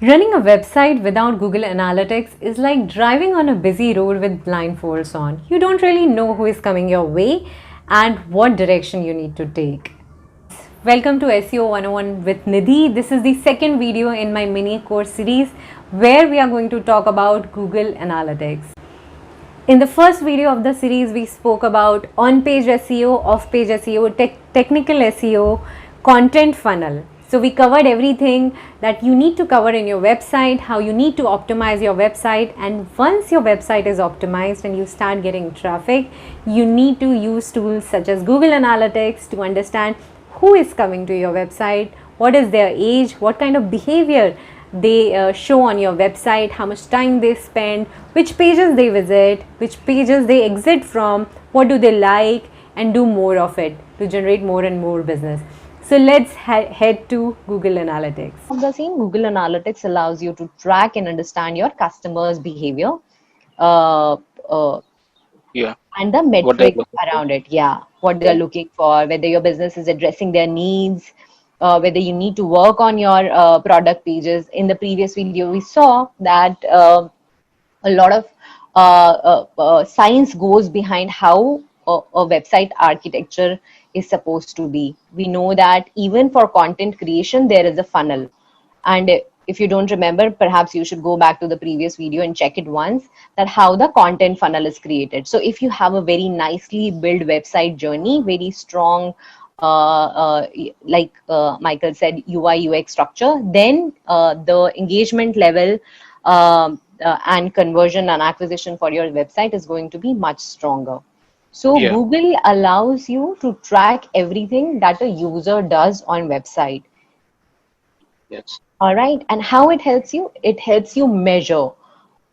Running a website without Google Analytics is like driving on a busy road with blindfolds on. You don't really know who is coming your way and what direction you need to take. Welcome to SEO 101 with Nidhi. This is the second video in my mini course series where we are going to talk about Google Analytics. In the first video of the series, we spoke about on-page SEO, off-page SEO, technical SEO, content funnel. So we covered everything that you need to cover in your website, how you need to optimize your website, and once your website is optimized and you start getting traffic, you need to use tools such as Google Analytics to understand who is coming to your website, what is their age, what kind of behavior they show on your website, how much time they spend, which pages they visit, which pages they exit from, what do they like, and do more of it to generate more and more business. So let's head to Google Analytics. Of the scene, Google Analytics allows you to track and understand your customers' behavior and the metrics around it. Yeah, what they're looking for, whether your business is addressing their needs, whether you need to work on your product pages. In the previous video, we saw that a lot of science goes behind how a website architecture is supposed to be. We know that even for content creation, there is a funnel. And if you don't remember, perhaps you should go back to the previous video and check it once, that how the content funnel is created. So if you have a very nicely built website journey, very strong, like Michael said, UI UX structure, then the engagement level and conversion and acquisition for your website is going to be much stronger. So Google allows you to track everything that a user does on website. Yes. All right. And how it helps you? It helps you measure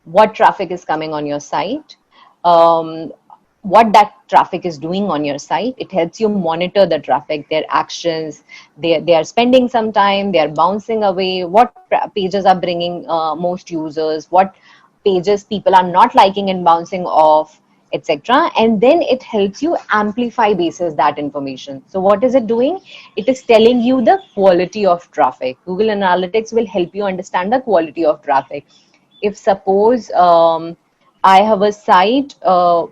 what traffic is coming on your site, what that traffic is doing on your site. It helps you monitor the traffic, their actions. They are spending some time, they are bouncing away, what pages are bringing most users, what pages people are not liking and bouncing off, etc. And then it helps you amplify basis that information. So what is it doing? It is telling you the quality of traffic. Google Analytics will help you understand the quality of traffic. If suppose I have a site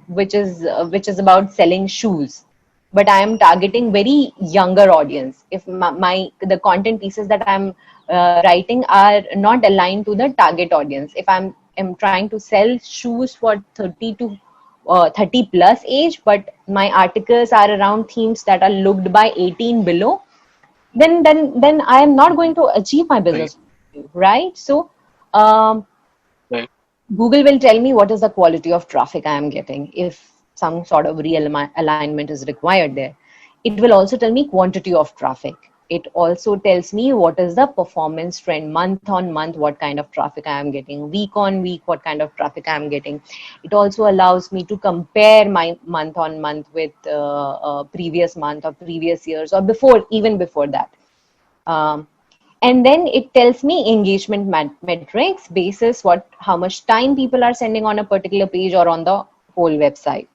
which is about selling shoes, but I am targeting very younger audience. If the content pieces that I'm writing are not aligned to the target audience, if I'm trying to sell shoes for 30 to 30 plus age, but my articles are around themes that are looked by 18 below, then I am not going to achieve my business, right? So Google will tell me what is the quality of traffic I am getting, if some sort of alignment is required there. It will also tell me quantity of traffic. It also tells me what is the performance trend, month on month, what kind of traffic I am getting, week on week, what kind of traffic I am getting. It also allows me to compare my month on month with previous month or previous years or even before that. And then it tells me engagement metrics basis how much time people are spending on a particular page or on the whole website.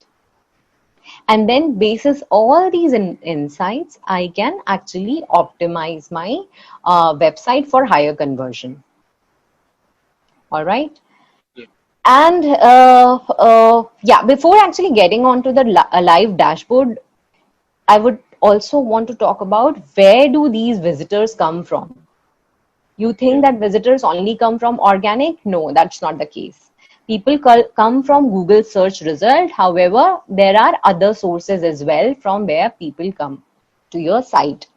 And then basis all these insights, I can actually optimize my website for higher conversion. All right. Yeah. And before actually getting onto the live dashboard, I would also want to talk about where do these visitors come from. You think that visitors only come from organic? No, that's not the case. People come from Google search result. However, there are other sources as well from where people come to your site.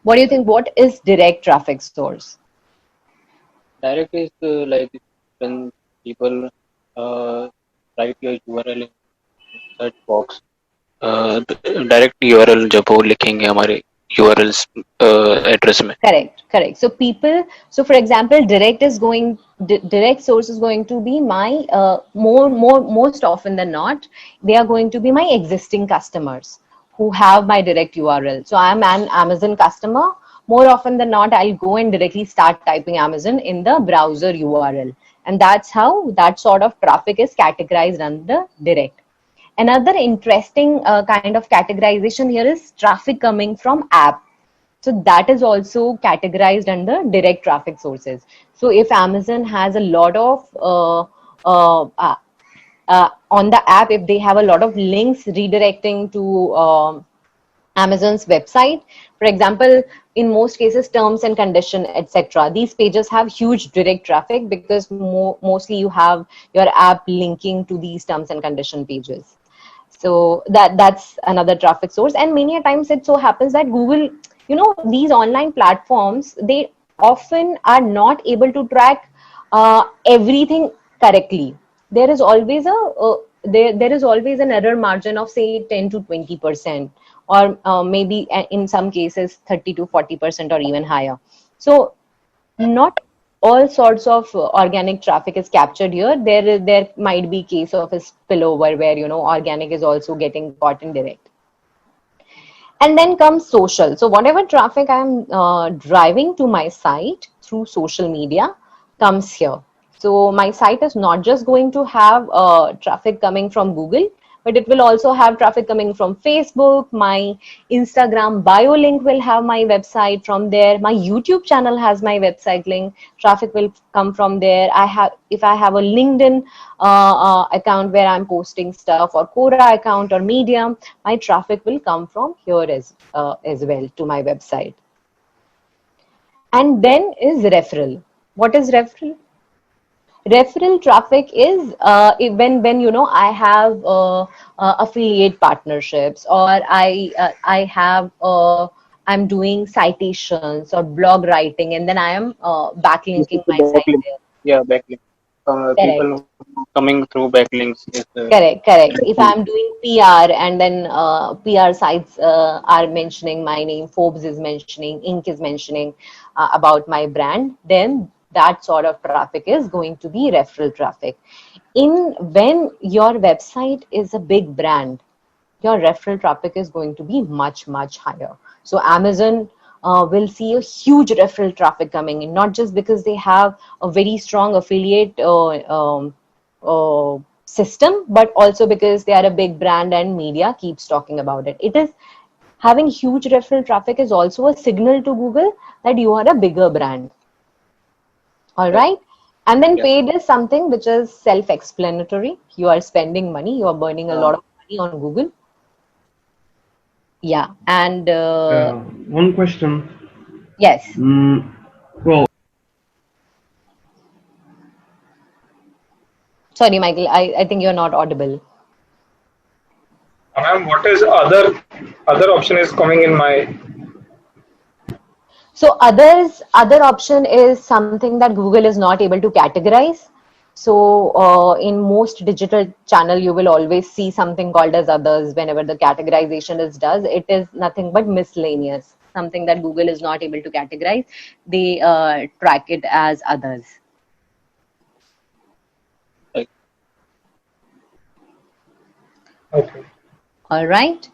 What do you think? What is direct traffic source? Direct is like when people write your URL in search box. Direct URL जब वो लिखेंगे हमारे URLs address में. Correct. So for example, direct source is going to be my most often than not, they are going to be my existing customers who have my direct URL. So I'm an Amazon customer. More often than not, I'll go and directly start typing Amazon in the browser URL. And that's how that sort of traffic is categorized under direct. Another interesting kind of categorization here is traffic coming from app. So that is also categorized under direct traffic sources. So if Amazon has a lot of on the app, if they have a lot of links redirecting to Amazon's website, for example, in most cases, terms and condition, etc. These pages have huge direct traffic because mostly you have your app linking to these terms and condition pages. So that's another traffic source. And many a times it so happens that Google, these online platforms, they often are not able to track everything correctly. There is always there is always an error margin of say 10 to 20%, or maybe in some cases 30 to 40% or even higher. So not all sorts of organic traffic is captured here. There might be case of a spillover where organic is also getting caught in direct. And then comes social. So whatever traffic I'm driving to my site through social media comes here. So my site is not just going to have traffic coming from Google, but it will also have traffic coming from Facebook. My Instagram bio link will have my website from there. My YouTube channel has my website link. Traffic will come from there. If I have a LinkedIn account where I'm posting stuff, or Quora account or Medium, my traffic will come from here as well to my website. And then is referral. What is referral? Referral traffic is when I have affiliate partnerships, or I have I'm doing citations or blog writing, and then I am backlinking my site there. Yeah, backlink. People coming through backlinks. Correct. If I'm doing PR, and then PR sites are mentioning my name, Forbes is mentioning, Inc. is mentioning about my brand, then that sort of traffic is going to be referral traffic. When your website is a big brand, your referral traffic is going to be much, much higher. So Amazon will see a huge referral traffic coming in, not just because they have a very strong affiliate system, but also because they are a big brand and media keeps talking about it. Having huge referral traffic is also a signal to Google that you are a bigger brand. All right. And then paid is something which is self-explanatory. You are spending money. You are burning a lot of money on Google. Yeah. And one question. Yes. Well, sorry, Michael. I think you're not audible. Ma'am, what is other option is coming in my? So other option is something that Google is not able to categorize. So in most digital channel, you will always see something called as others. Whenever the categorization is done, it is nothing but miscellaneous, something that Google is not able to categorize. They track it as others. Okay. All right.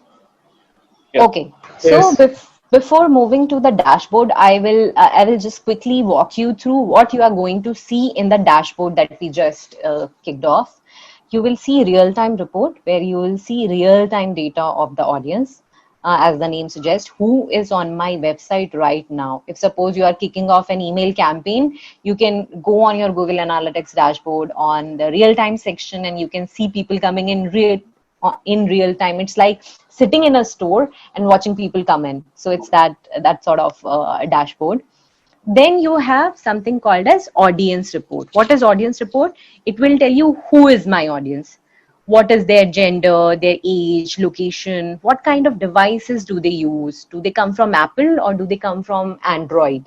Yeah. Okay. So Yes. before moving to the dashboard, I will just quickly walk you through what you are going to see in the dashboard that we just kicked off. You will see real-time report, where you will see real-time data of the audience. As the name suggests, who is on my website right now. If suppose you are kicking off an email campaign, you can go on your Google Analytics dashboard on the real-time section, and you can see people coming in real time. It's like sitting in a store and watching people come in. So it's that sort of dashboard. Then you have something called as audience report. What is audience report? It will tell you who is my audience, what is their gender, their age, location, what kind of devices do they use, do they come from Apple or do they come from Android.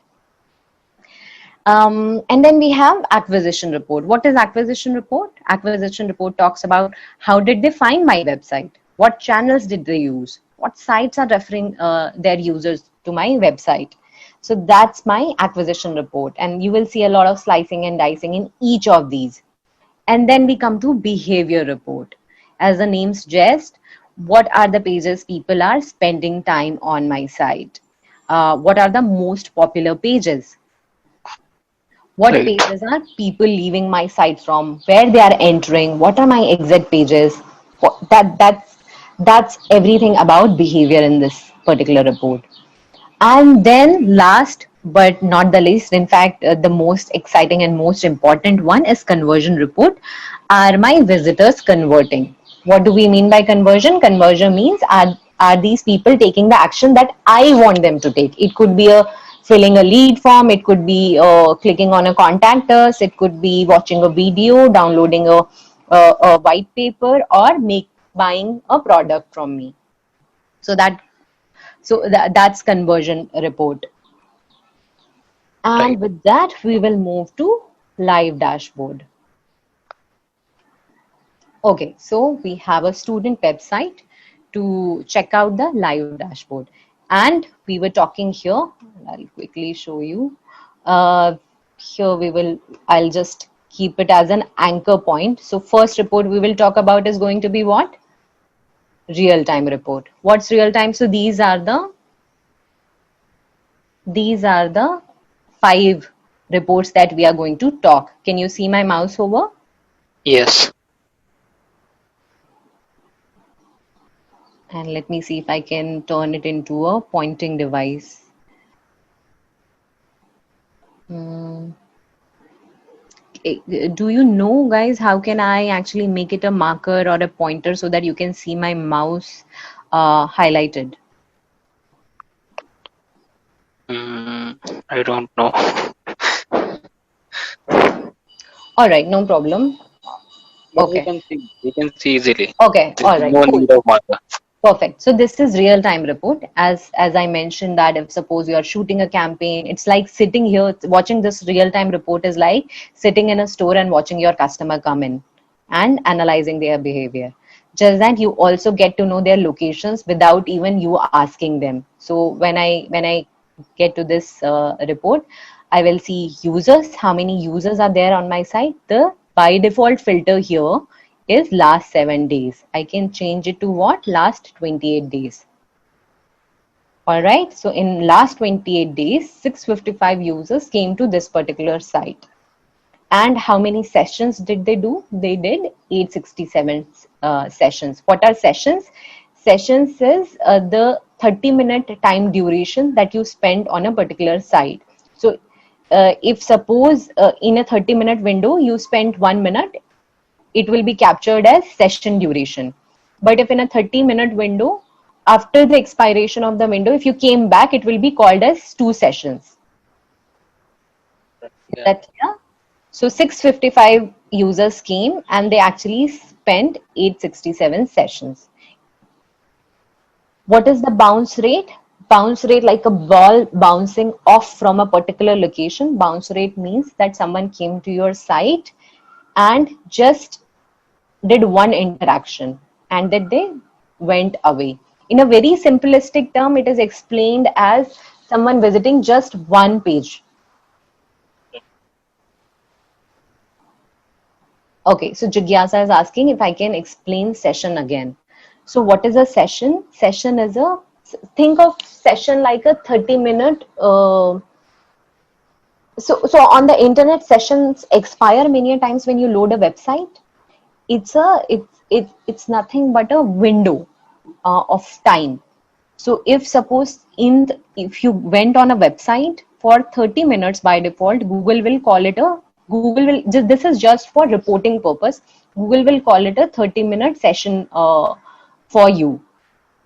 And then we have acquisition report. What is acquisition report? Acquisition report talks about how did they find my website? What channels did they use? What sites are referring their users to my website? So that's my acquisition report. And you will see a lot of slicing and dicing in each of these. And then we come to behavior report. As the name suggests, what are the pages people are spending time on my site? What are the most popular pages? What pages are people leaving my site from? Where they are entering? What are my exit pages? That's everything about behavior in this particular report. And then last but not the least, in fact, the most exciting and most important one is conversion report. Are my visitors converting? What do we mean by conversion? Conversion means are these people taking the action that I want them to take? It could be a filling a lead form, it could be clicking on a contact us, it could be watching a video, downloading a white paper, or buying a product from me. That's conversion report. And Right. with that, we will move to live dashboard. Okay, so we have a student website to check out the live dashboard. And we were talking here, I'll quickly show you. Here I'll just keep it as an anchor point. So first report we will talk about is going to be what? Real-time report. What's real-time? So these are the 5 reports that we are going to talk. Can you see my mouse over? Yes. And let me see if I can turn it into a pointing device. Do you know, guys, how can I actually make it a marker or a pointer so that you can see my mouse highlighted? I don't know. All right, no problem. But Okay. we can see easily. Okay, There all is right, no cool. need of marker. Perfect. So this is real-time report. As I mentioned that if suppose you are shooting a campaign, it's like sitting here watching this real-time report is like sitting in a store and watching your customer come in and analyzing their behavior. Just that you also get to know their locations without even you asking them. So when I get to this report, I will see users, how many users are there on my site. The by default filter here is last 7 days. I can change it to what? Last 28 days. All right. So in last 28 days, 655 users came to this particular site. And how many sessions did they do? They did 867 sessions. What are sessions? Sessions is the 30-minute time duration that you spend on a particular site. So if suppose in a 30-minute window, you spent 1 minute, it will be captured as session duration. But if in a 30-minute window, after the expiration of the window, if you came back, it will be called as 2 sessions. Is that clear? So 655 users came and they actually spent 867 sessions. What is the bounce rate? Bounce rate, like a ball bouncing off from a particular location. Bounce rate means that someone came to your site and just did one interaction and that they went away. In a very simplistic term, it is explained as someone visiting just one page. Okay, so Jigyasa is asking if I can explain session again. So what is a session? Session is think of session like a 30-minute. So on the internet, sessions expire many times when you load a website. It's nothing but a window of time. So if suppose if you went on a website for 30 minutes by default, Google will call it this is just for reporting purpose. Google will call it a 30-minute session for you.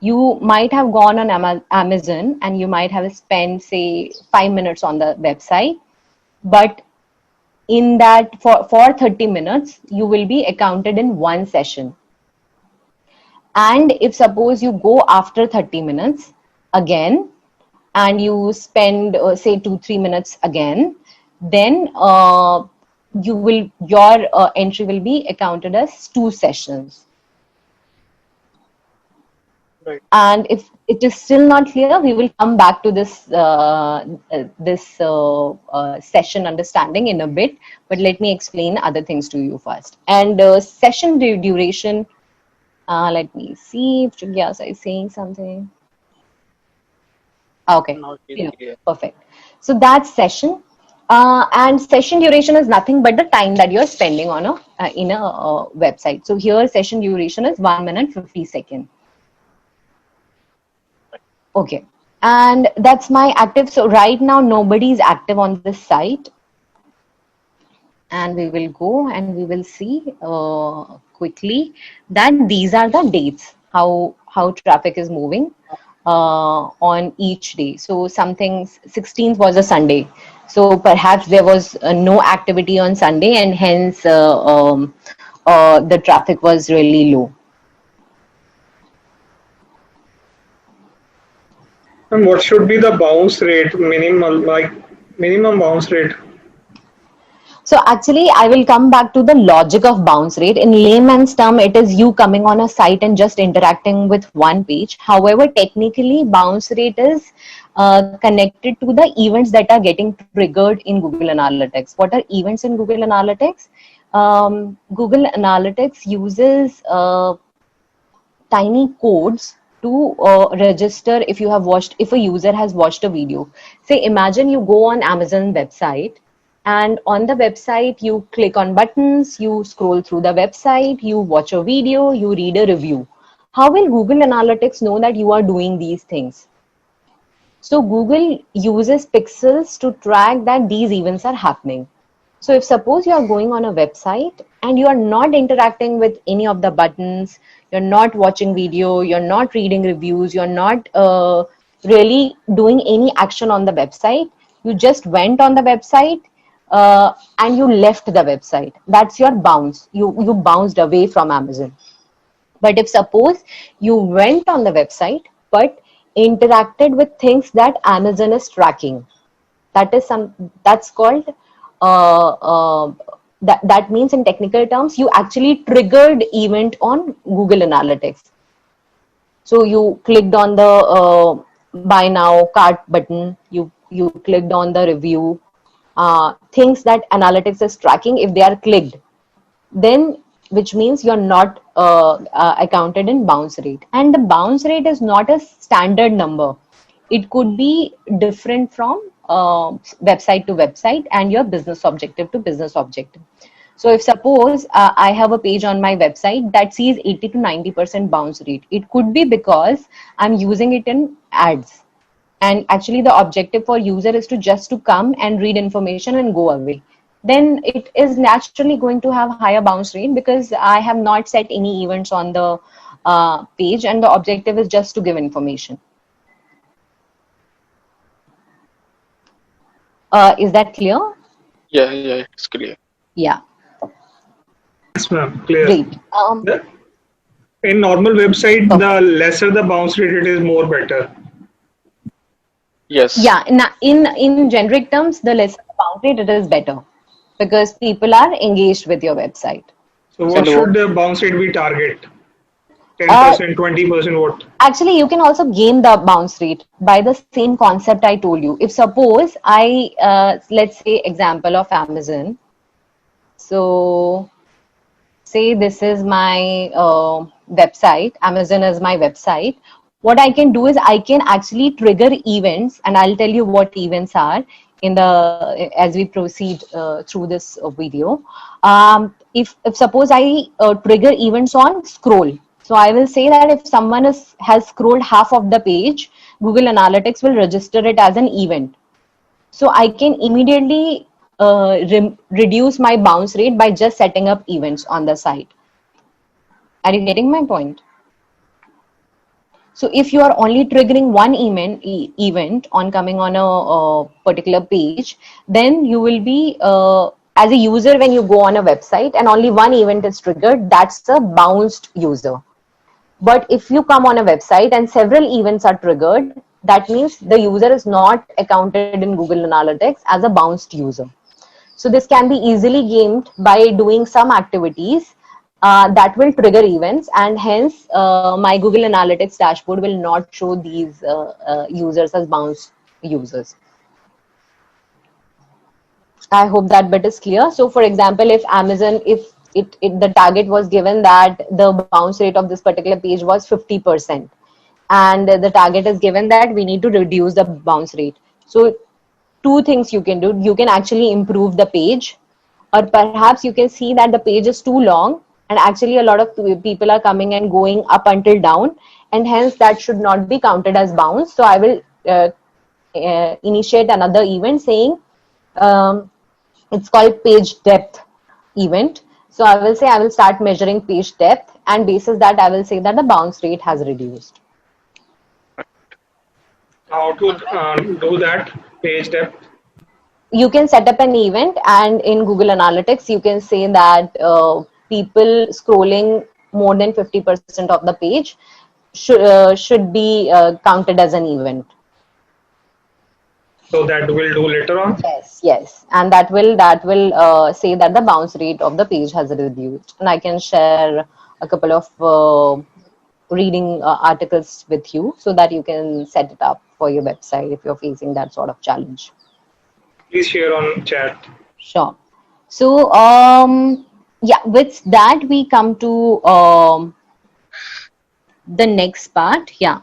You might have gone on Amazon and you might have spent say 5 minutes on the website, but in that for 30 minutes, you will be accounted in one session. And if suppose you go after 30 minutes again and you spend say 2-3 minutes again, then your entry will be accounted as 2 sessions. Right. And if it is still not clear, we will come back to this session understanding in a bit, but let me explain other things to you first. And session duration, let me see if Jigyasa is saying something. Okay, yeah, perfect. So that's session. And session duration is nothing but the time that you're spending on in a website. So here session duration is 1 minute 50 seconds. Okay. And that's my active. So right now nobody is active on this site, and we will go and we will see quickly that these are the dates, how traffic is moving on each day. So something 16th was a Sunday, so perhaps there was no activity on Sunday, and hence the traffic was really low. And what should be the bounce rate, minimum bounce rate? So actually, I will come back to the logic of bounce rate. In layman's term, it is you coming on a site and just interacting with one page. However, technically, bounce rate is connected to the events that are getting triggered in Google Analytics. What are events in Google Analytics? Google Analytics uses tiny codes to register if a user has watched a video. Say, imagine you go on Amazon website, and on the website you click on buttons, you scroll through the website, you watch a video, you read a review. How will Google Analytics know that you are doing these things? So Google uses pixels to track that these events are happening. So if suppose you are going on a website and you are not interacting with any of the buttons, you're not watching video, you're not reading reviews, you're not really doing any action on the website, you just went on the website and you left the website. That's your bounce. You bounced away from Amazon. But if suppose you went on the website but interacted with things that Amazon is tracking, that's called that means in technical terms you actually triggered event on Google Analytics. So you clicked on the buy now cart button, you clicked on the review, things that analytics is tracking. If they are clicked, then which means you're not accounted in bounce rate. And the bounce rate is not a standard number. It could be different from website to website and your business objective to business objective. So if suppose I have a page on my website that sees 80 to 90% bounce rate, it could be because I'm using it in ads. And actually the objective for user is to come and read information and go away. Then it is naturally going to have higher bounce rate because I have not set any events on the page and the objective is just to give information. Is that clear? Yeah, it's clear. Yeah. Yes, ma'am. Clear. Great. In normal website, the lesser the bounce rate, it is more better. Yes. Yeah. In generic terms, the lesser the bounce rate, it is better because people are engaged with your website. So what should the bounce rate be target? 10%, 20%, what? Actually, you can also gain the bounce rate by the same concept I told you. If suppose let's say example of Amazon. So say this is my website, Amazon is my website. What I can do is I can actually trigger events, and I'll tell you what events are as we proceed through this video. If suppose I trigger events on scroll. So I will say that if someone has scrolled half of the page, Google Analytics will register it as an event. So I can immediately reduce my bounce rate by just setting up events on the site. Are you getting my point? So if you are only triggering one event on coming on a particular page, then you will be, as a user, when you go on a website and only one event is triggered, that's a bounced user. But if you come on a website and several events are triggered, that means the user is not accounted in Google Analytics as a bounced user. So this can be easily gamed by doing some activities that will trigger events, and hence my Google Analytics dashboard will not show these users as bounced users. I hope that bit is clear. So for example, if Amazon, if the target was given that the bounce rate of this particular page was 50%, and the target is given that we need to reduce the bounce rate. So two things you can do. You can actually improve the page, or perhaps you can see that the page is too long and actually a lot of people are coming and going up until down, and hence that should not be counted as bounce. So I will initiate another event saying it's called page depth event. So I will say I will start measuring page depth, and basis that I will say that the bounce rate has reduced. How to do that page depth? You can set up an event, and in Google Analytics you can say that people scrolling more than 50% of the page should be counted as an event. So that we'll do later on. Yes, and that will say that the bounce rate of the page has reduced. And I can share a couple of reading articles with you so that you can set it up for your website if you're facing that sort of challenge. Please share on chat. Sure. So yeah, with that we come to the next part. Yeah.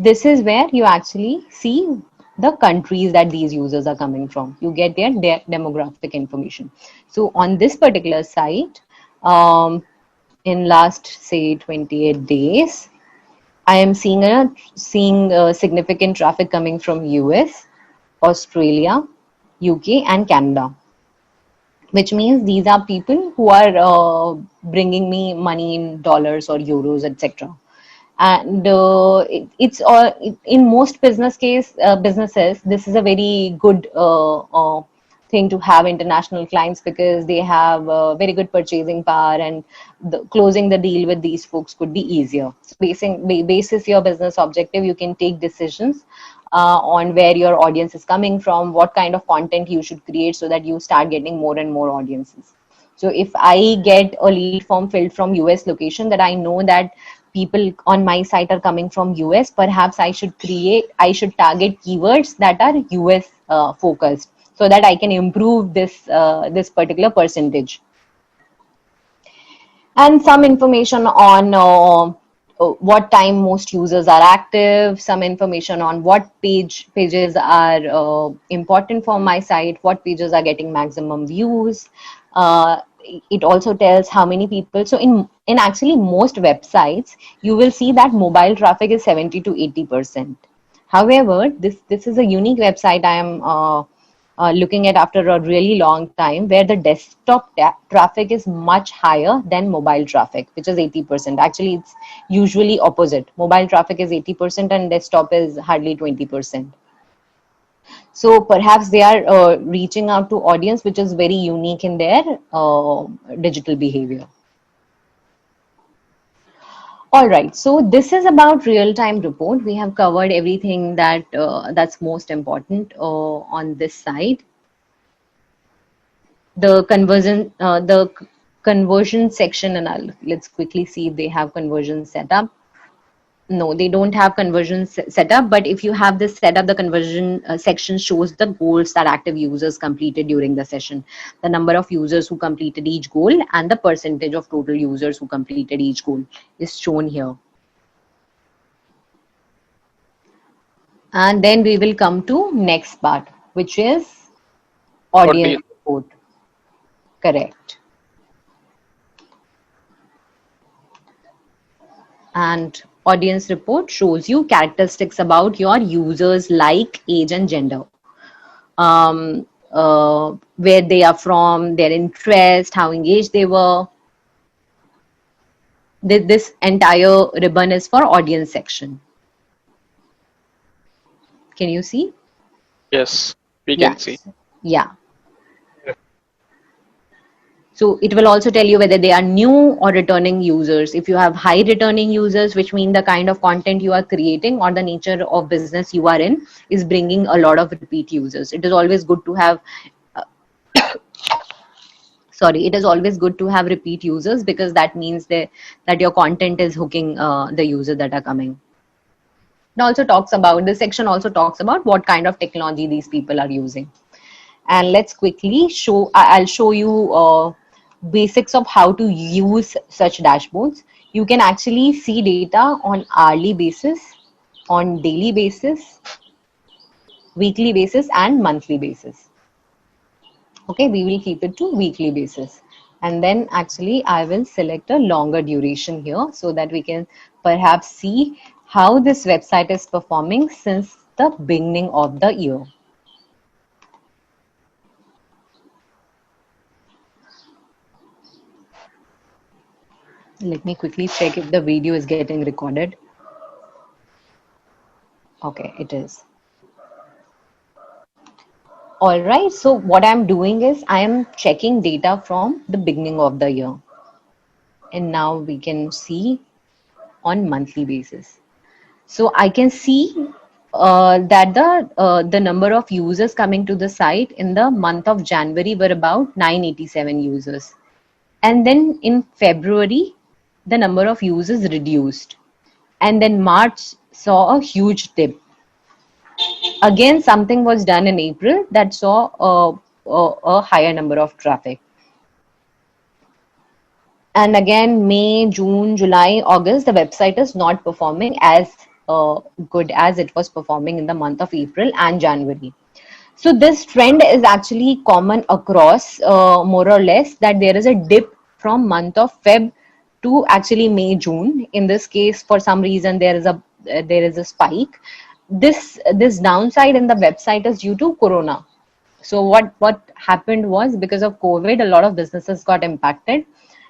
This is where you actually see the countries that these users are coming from. You get their demographic information. So on this particular site, in last say 28 days, I am seeing significant traffic coming from US, Australia, UK, and Canada, which means these are people who are bringing me money in dollars or euros, etc. And it's in most businesses, this is a very good thing to have international clients, because they have very good purchasing power, and closing the deal with these folks could be easier. So basis your business objective, you can take decisions on where your audience is coming from, what kind of content you should create so that you start getting more and more audiences. So if I get a lead form filled from US location that I know that people on my site are coming from US, perhaps I should target keywords that are US focused, so that I can improve this particular percentage. And some information on what time most users are active, some information on what pages are important for my site, what pages are getting maximum views. It also tells how many people. So in actually most websites, you will see that mobile traffic is 70 to 80%. However, this is a unique website I am looking at after a really long time, where the desktop traffic is much higher than mobile traffic, which is 80%. Actually, it's usually opposite. Mobile traffic is 80% and desktop is hardly 20%. So perhaps they are reaching out to audience which is very unique in their digital behavior. All right, so this is about real-time report. We have covered everything that that's most important on this side. The conversion section, and let's quickly see if they have conversion set up. No, they don't have conversion set up, but if you have this set up, the conversion section shows the goals that active users completed during the session, the number of users who completed each goal, and the percentage of total users who completed each goal is shown here. And then we will come to next part, which is audience report. Correct. And audience report shows you characteristics about your users like age and gender, where they are from, their interest, how engaged they were. This entire ribbon is for audience section. Can you see? Yes, we can see. Yeah. So it will also tell you whether they are new or returning users. If you have high returning users, which mean the kind of content you are creating or the nature of business you are in is bringing a lot of repeat users. It is always good to have, it is always good to have repeat users, because that means that your content is hooking the users that are coming. It also talks about, this section also talks about what kind of technology these people are using. And let's quickly show, I'll show you basics of how to use such dashboards. You can actually see data on hourly basis, on daily basis, weekly basis, and monthly basis. Okay, we will keep it to weekly basis. And then actually I will select a longer duration here so that we can perhaps see how this website is performing since the beginning of the year. Let me quickly check if the video is getting recorded. Okay, it is. All right, so what I'm doing is I am checking data from the beginning of the year. And now we can see on monthly basis. So I can see that the number of users coming to the site in the month of January were about 987 users. And then in February, the number of users reduced. And then March saw a huge dip. Again, something was done in April that saw a higher number of traffic. And again, May, June, July, August, the website is not performing as good as it was performing in the month of April and January. So this trend is actually common across more or less, that there is a dip from month of Feb to actually May, June. In this case, for some reason, there is a spike. This downside in the website is due to Corona. So what happened was, because of COVID, a lot of businesses got impacted.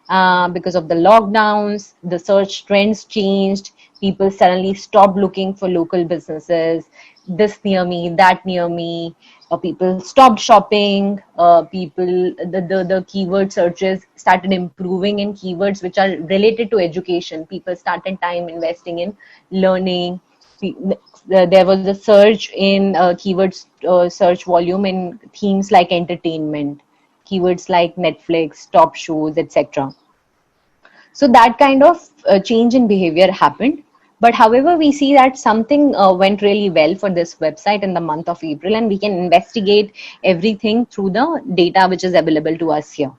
Because of the lockdowns, the search trends changed. People suddenly stopped looking for local businesses, this near me, that near me. People stopped shopping. The keyword searches started improving in keywords which are related to education. People started time investing in learning. There was a surge in keywords search volume in themes like entertainment, keywords like Netflix, top shows, etc. So that kind of change in behavior happened. But however, we see that something went really well for this website in the month of April, and we can investigate everything through the data which is available to us here.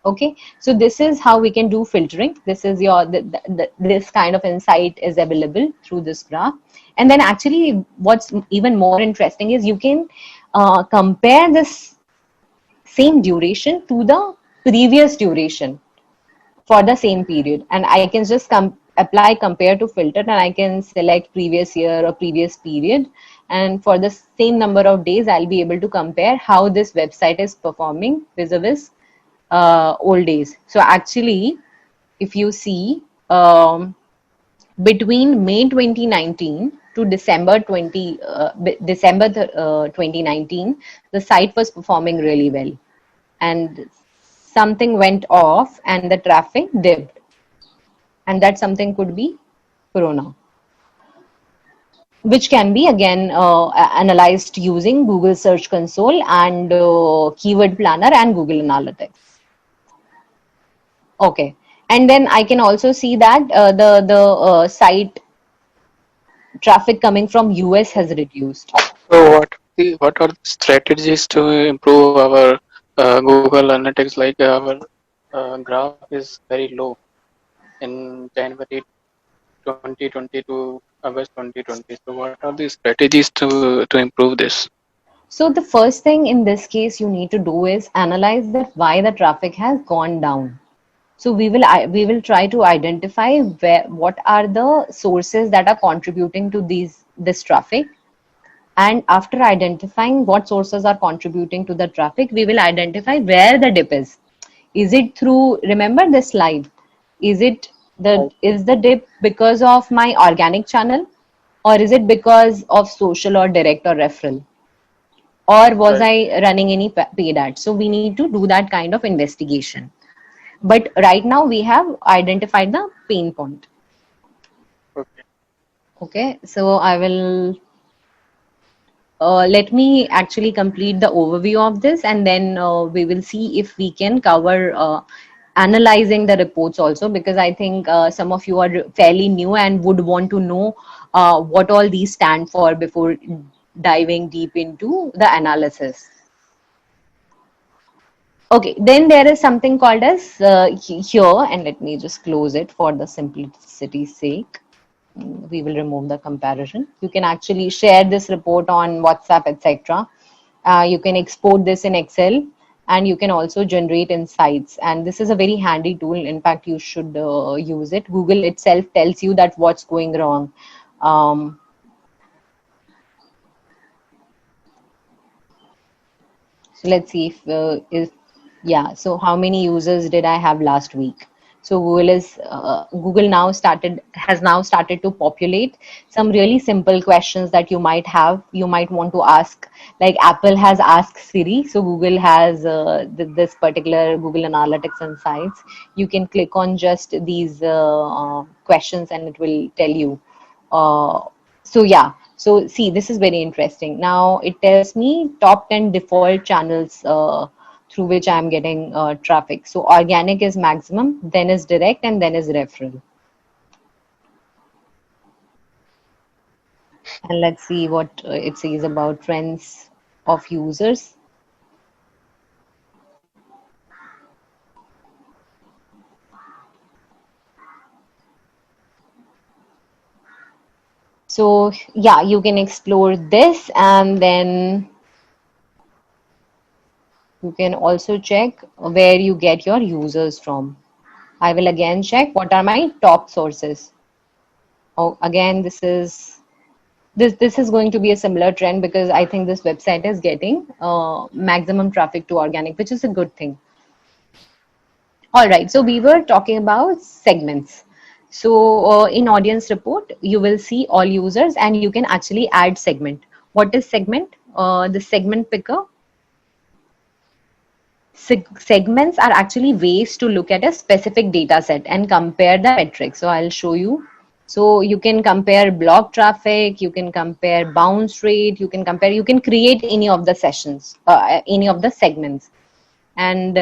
Okay, so this is how we can do filtering. This is this kind of insight is available through this graph. And then actually what's even more interesting is you can compare this same duration to the previous duration for the same period, and I can just apply compare to filter, and I can select previous year or previous period, and for the same number of days I'll be able to compare how this website is performing vis-a-vis old days. So actually, if you see, between May 2019 to December 2019, the site was performing really well, and something went off and the traffic dipped, and that something could be Corona, which can be again analyzed using Google Search Console and Keyword Planner and Google Analytics. Okay, and then I can also see that the site traffic coming from US has reduced. So what are the strategies to improve our Google Analytics? Like our graph is very low in January 2020 to August 2020. So what are the strategies to improve this? So the first thing in this case you need to do is analyze that why the traffic has gone down. So we will try to identify what are the sources that are contributing to this traffic. And after identifying what sources are contributing to the traffic, we will identify where the dip is. Is it through, remember this slide, is the dip because of my organic channel, or is it because of social or direct or referral? Or was I running any paid ads? So we need to do that kind of investigation. But right now we have identified the pain point. Okay, so I will let me actually complete the overview of this, and then we will see if we can cover analyzing the reports also, because I think some of you are fairly new and would want to know what all these stand for before diving deep into the analysis. Okay, then there is something called as here, and let me just close it for the simplicity's sake. We will remove the comparison. You can actually share this report on WhatsApp, etc. You can export this in Excel and you can also generate insights. And this is a very handy tool. In fact, you should use it. Google itself tells you that what's going wrong. So let's see if yeah. So how many users did I have last week? So Google has now started to populate some really simple questions that you might have. You might want to ask, like Apple has Ask Siri. So Google has this particular Google Analytics Insights. You can click on just these questions and it will tell you. So yeah. So see, this is very interesting. Now it tells me top 10 default channels through which I'm getting traffic. So organic is maximum, then is direct, and then is referral. And let's see what it says about trends of users. So yeah, you can explore this, and then you can also check where you get your users from. I will again check what are my top sources. Oh, again, this is going to be a similar trend because I think this website is getting maximum traffic to organic, which is a good thing. All right, so we were talking about segments. So in audience report, you will see all users and you can actually add segment. What is segment? The segment picker. Segments are actually ways to look at a specific data set and compare the metrics. So I'll show you. So you can compare blog traffic, you can compare bounce rate, you can create any of the sessions, any of the segments. And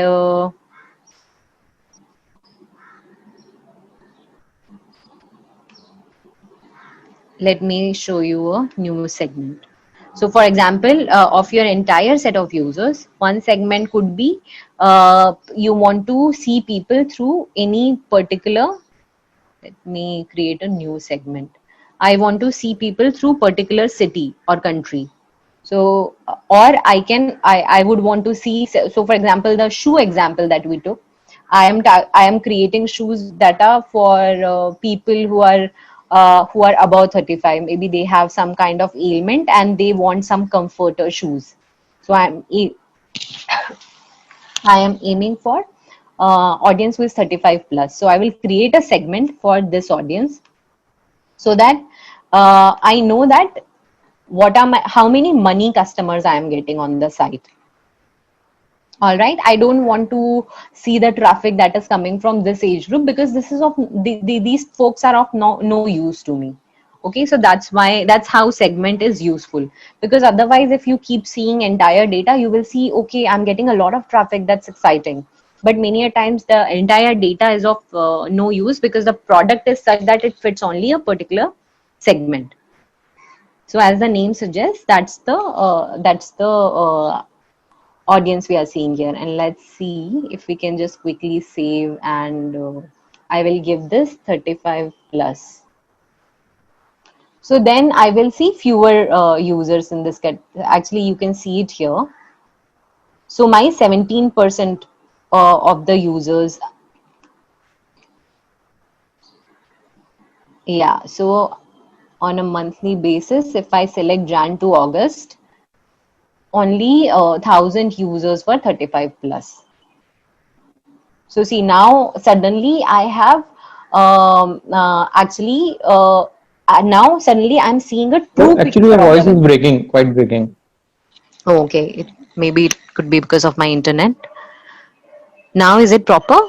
let me show you a new segment. So for example, of your entire set of users, one segment could be you want to see people through any particular, let me create a new segment. I want to see people through particular city or country. So, or I would want to see, so for example, the shoe example that we took, I am creating shoes that are for people who are above 35. Maybe they have some kind of ailment and they want some comforter shoes. So I am aiming for audience who is 35 plus. So I will create a segment for this audience so that I know that how many money customers I am getting on the site. All right, I don't want to see the traffic that is coming from this age group because this is of these folks are of no use to me. Okay, so that's how segment is useful, because otherwise if you keep seeing entire data, you will see, okay, I'm getting a lot of traffic, that's exciting, but many a times the entire data is of no use because the product is such that it fits only a particular segment. So as the name suggests, that's the audience we are seeing here. And let's see if we can just quickly save, and I will give this 35 plus. So then I will see fewer users in this actually you can see it here. So my 17% of the users, yeah, so on a monthly basis, if I select Jan to August, only 1,000 users were 35 plus. So see, now suddenly I have now suddenly I'm seeing a true actually your voice is breaking, quite breaking. Oh, okay, maybe it could be because of my internet. Now is it proper?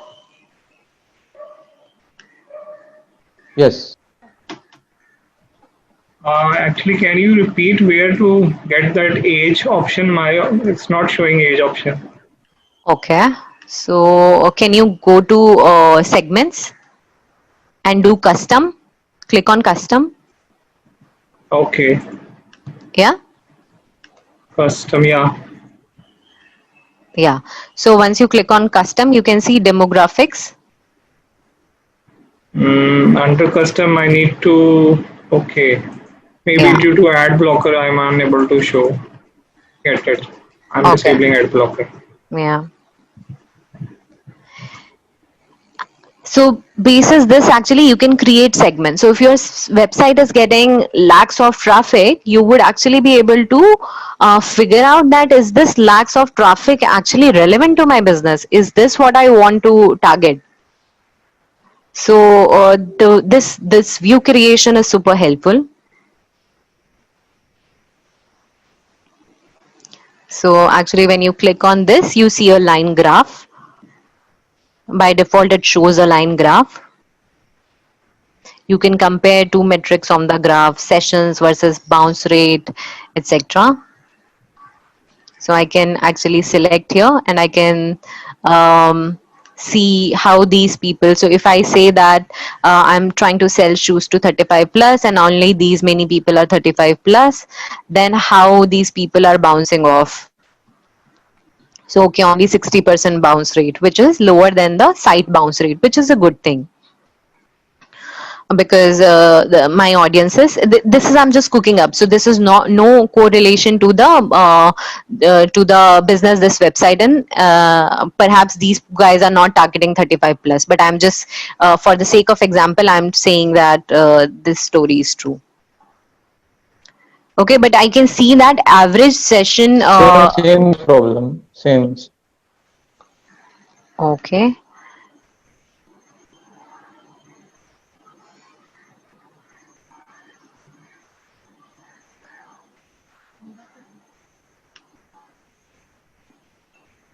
Yes. Actually, can you repeat where to get that age option? It's not showing age option. Okay, so can you go to segments and do custom? Click on custom. Okay. Yeah. Custom, yeah. Yeah. So once you click on custom, you can see demographics. Under custom, I need to, okay. Maybe due to ad blocker, I'm unable to get it. I'm disabling ad blocker. Yeah. So basis this, actually you can create segments. So if your website is getting lakhs of traffic, you would actually be able to figure out that is this lakhs of traffic actually relevant to my business? Is this what I want to target? So this view creation is super helpful. So actually when you click on this, you see a line graph. By default, it shows a line graph. You can compare two metrics on the graph, sessions versus bounce rate, etc. So I can actually select here and I can see how these people, so if I say that I'm trying to sell shoes to 35 plus and only these many people are 35 plus, then how these people are bouncing off. So okay, only 60% bounce rate, which is lower than the site bounce rate, which is a good thing. Because my audiences, this is, I'm just cooking up, so this is no correlation to the business this website, and perhaps these guys are not targeting 35 plus, but I'm just for the sake of example, I'm saying that this story is true. Okay, but I can see that average session Same problem. Same. okay.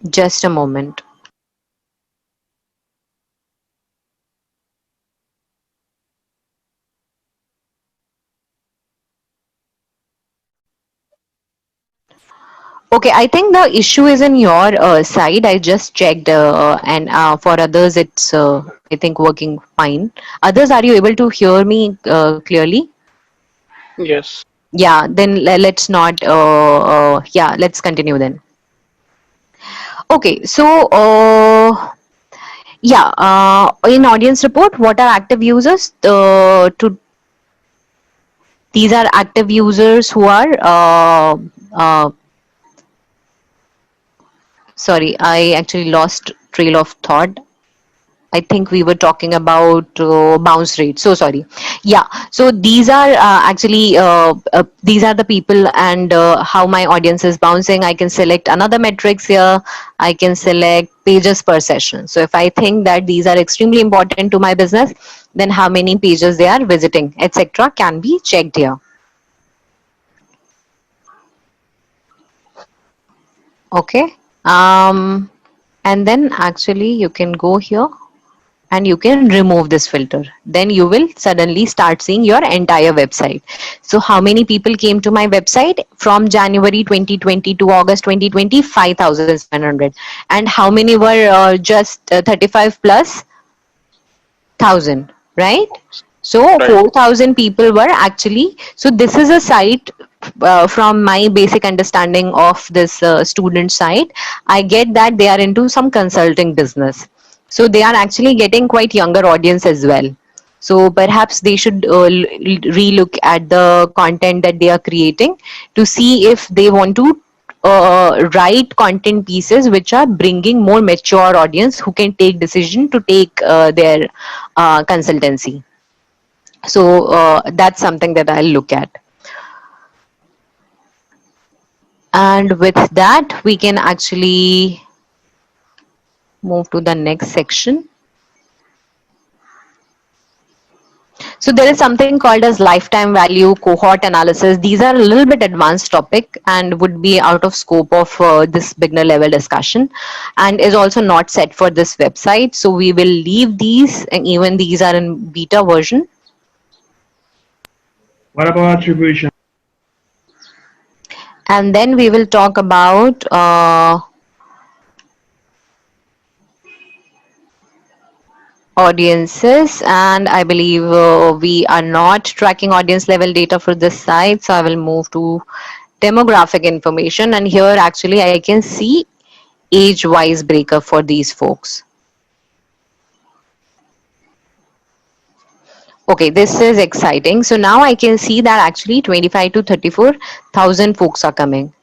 Just a moment. Okay, I think the issue is in your side. I just checked, and for others, it's I think working fine. Others, are you able to hear me clearly? Yes. Yeah, then let's not. Yeah, let's continue then. Okay, so yeah, in audience report, what are active users? These are active users who are sorry, I actually lost trail of thought. I think we were talking about bounce rate. So sorry. Yeah. So these are actually these are the people, and how my audience is bouncing. I can select another metrics here. I can select pages per session. So if I think that these are extremely important to my business, then how many pages they are visiting, etc., can be checked here. Okay. And then actually you can go here and you can remove this filter. Then you will suddenly start seeing your entire website. So how many people came to my website from January 2020 to August 2020? 5,700. And how many were just 35 plus? 1,000, right? So Right. 4,000 people were actually, so this is a site from my basic understanding of this student site. I get that they are into some consulting business. So they are actually getting quite younger audience as well. So perhaps they should relook at the content that they are creating to see if they want to write content pieces which are bringing more mature audience who can take decision to take their consultancy. So that's something that I'll look at. And with that, we can actually move to the next section. So there is something called as lifetime value cohort analysis. These are a little bit advanced topic and would be out of scope of this beginner level discussion, and is also not set for this website. So we will leave these, and even these are in beta version. What about attribution? And then we will talk about audiences, and I believe we are not tracking audience level data for this site, so I will move to demographic information, and here actually I can see age wise breakup for these folks. Okay, this is exciting. So now I can see that actually 25 to 34,000 folks are coming.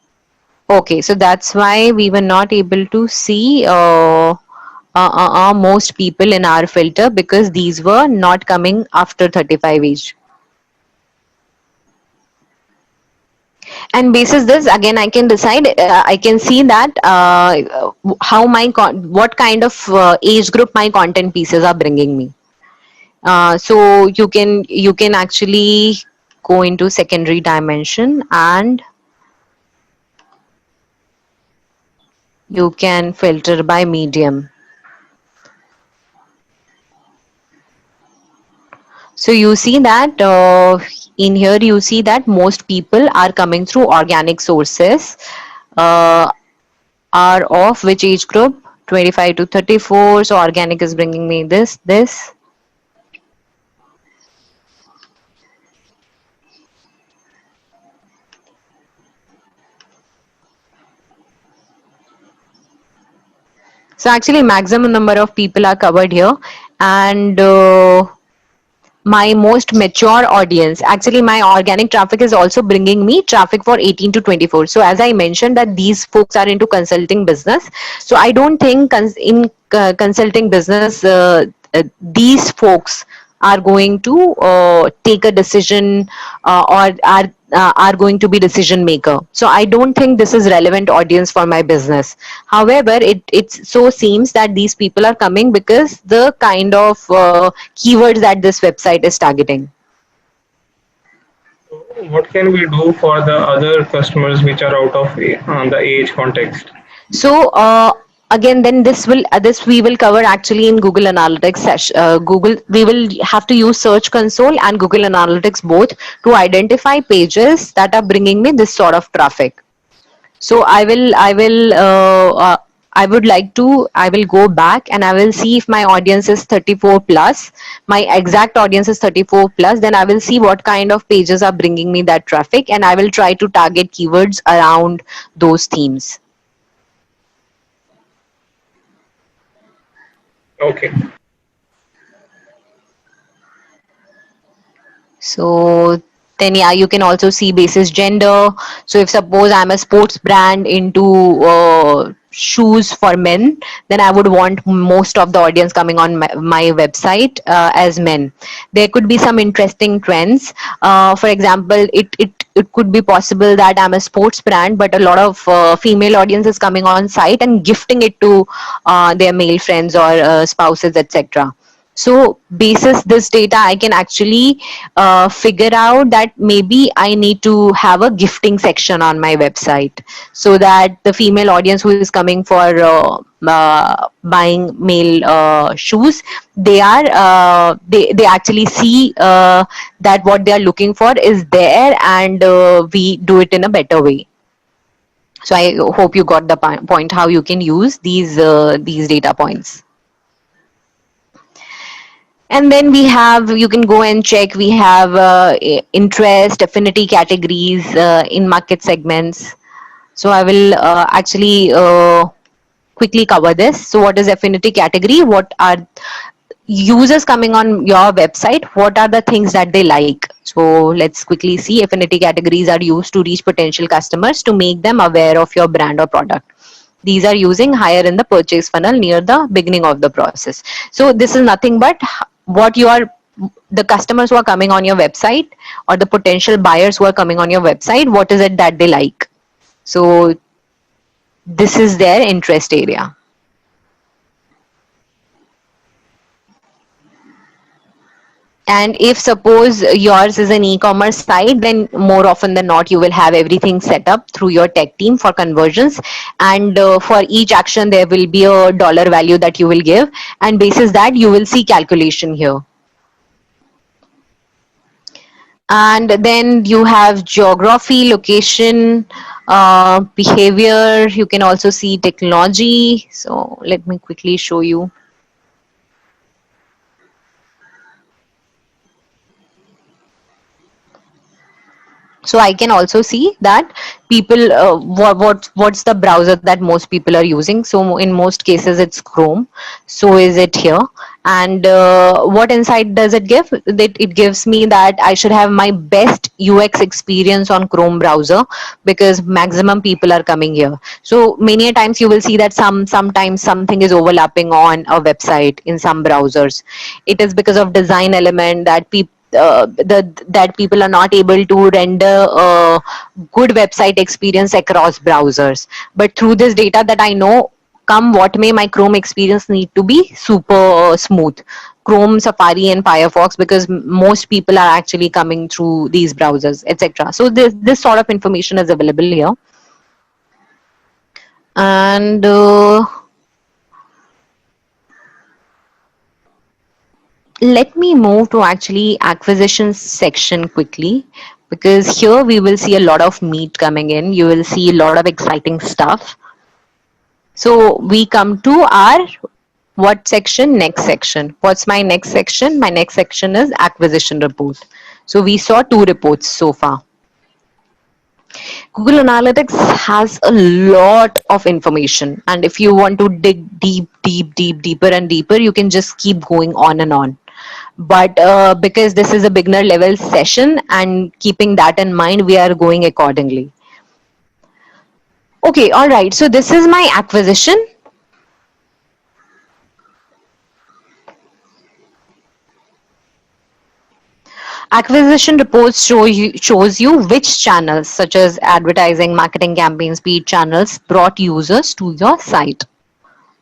Okay, so that's why we were not able to see most people in our filter, because these were not coming after 35 age. And basis this, again, I can decide, I can see that how what kind of age group my content pieces are bringing me. So you can actually go into secondary dimension, and you can filter by medium. So you see that in here you see that most people are coming through organic sources, are of which age group? 25 to 34. So organic is bringing me this. So actually maximum number of people are covered here, and my most mature audience, actually my organic traffic is also bringing me traffic for 18 to 24. So as I mentioned that these folks are into consulting business, so I don't think in consulting business these folks are going to take a decision or are going to be decision maker. So I don't think this is relevant audience for my business. However, it so seems that these people are coming because the kind of keywords that this website is targeting. What can we do for the other customers which are out of the age context? So again, then this we will cover actually in Google Analytics session. We will have to use Search Console and Google Analytics both to identify pages that are bringing me this sort of traffic. So I will go back and I will see if my audience is 34 plus, my exact audience is 34 plus, then I will see what kind of pages are bringing me that traffic, and I will try to target keywords around those themes. Okay. So then yeah, you can also see basis gender. So if suppose I'm a sports brand into shoes for men, then I would want most of the audience coming on my website as men. There could be some interesting trends. For example, it could be possible that I'm a sports brand, but a lot of female audience is coming on site and gifting it to their male friends or spouses, etc. So basis this data, I can actually figure out that maybe I need to have a gifting section on my website, so that the female audience who is coming for buying male shoes, they actually see that what they are looking for is there, and we do it in a better way. So I hope you got the point how you can use these data points. And then we have, you can go and check, we have interest, affinity categories in market segments. So I will actually quickly cover this. So what is affinity category? What are users coming on your website? What are the things that they like? So let's quickly see. Affinity categories are used to reach potential customers to make them aware of your brand or product. These are using higher in the purchase funnel near the beginning of the process. So this is nothing but what the customers who are coming on your website, or the potential buyers who are coming on your website, what is it that they like? So this is their interest area. And if suppose yours is an e-commerce site, then more often than not, you will have everything set up through your tech team for conversions. And for each action, there will be a dollar value that you will give. And basis that, you will see calculation here. And then you have geography, location, behavior. You can also see technology. So let me quickly show you. So I can also see that people, what's the browser that most people are using. So in most cases it's Chrome. So is it here. And what insight does it give? It gives me that I should have my best UX experience on Chrome browser, because maximum people are coming here. So many a times you will see that sometimes something is overlapping on a website in some browsers. It is because of design element that that people are not able to render a good website experience across browsers. But through this data that I know, come what may, my Chrome experience need to be super smooth. Chrome, Safari, and Firefox, because most people are actually coming through these browsers, etc. So this sort of information is available here. And let me move to actually acquisitions section quickly, because here we will see a lot of meat coming in. You will see a lot of exciting stuff. So we come to our what section? Next section. What's my next section? My next section is acquisition report. So we saw 2 reports so far. Google Analytics has a lot of information, and if you want to dig deeper and deeper, you can just keep going on and on. But because this is a beginner level session, and keeping that in mind, we are going accordingly. Okay, all right. So this is my acquisition. Acquisition reports shows you which channels, such as advertising, marketing campaigns, paid channels, brought users to your site.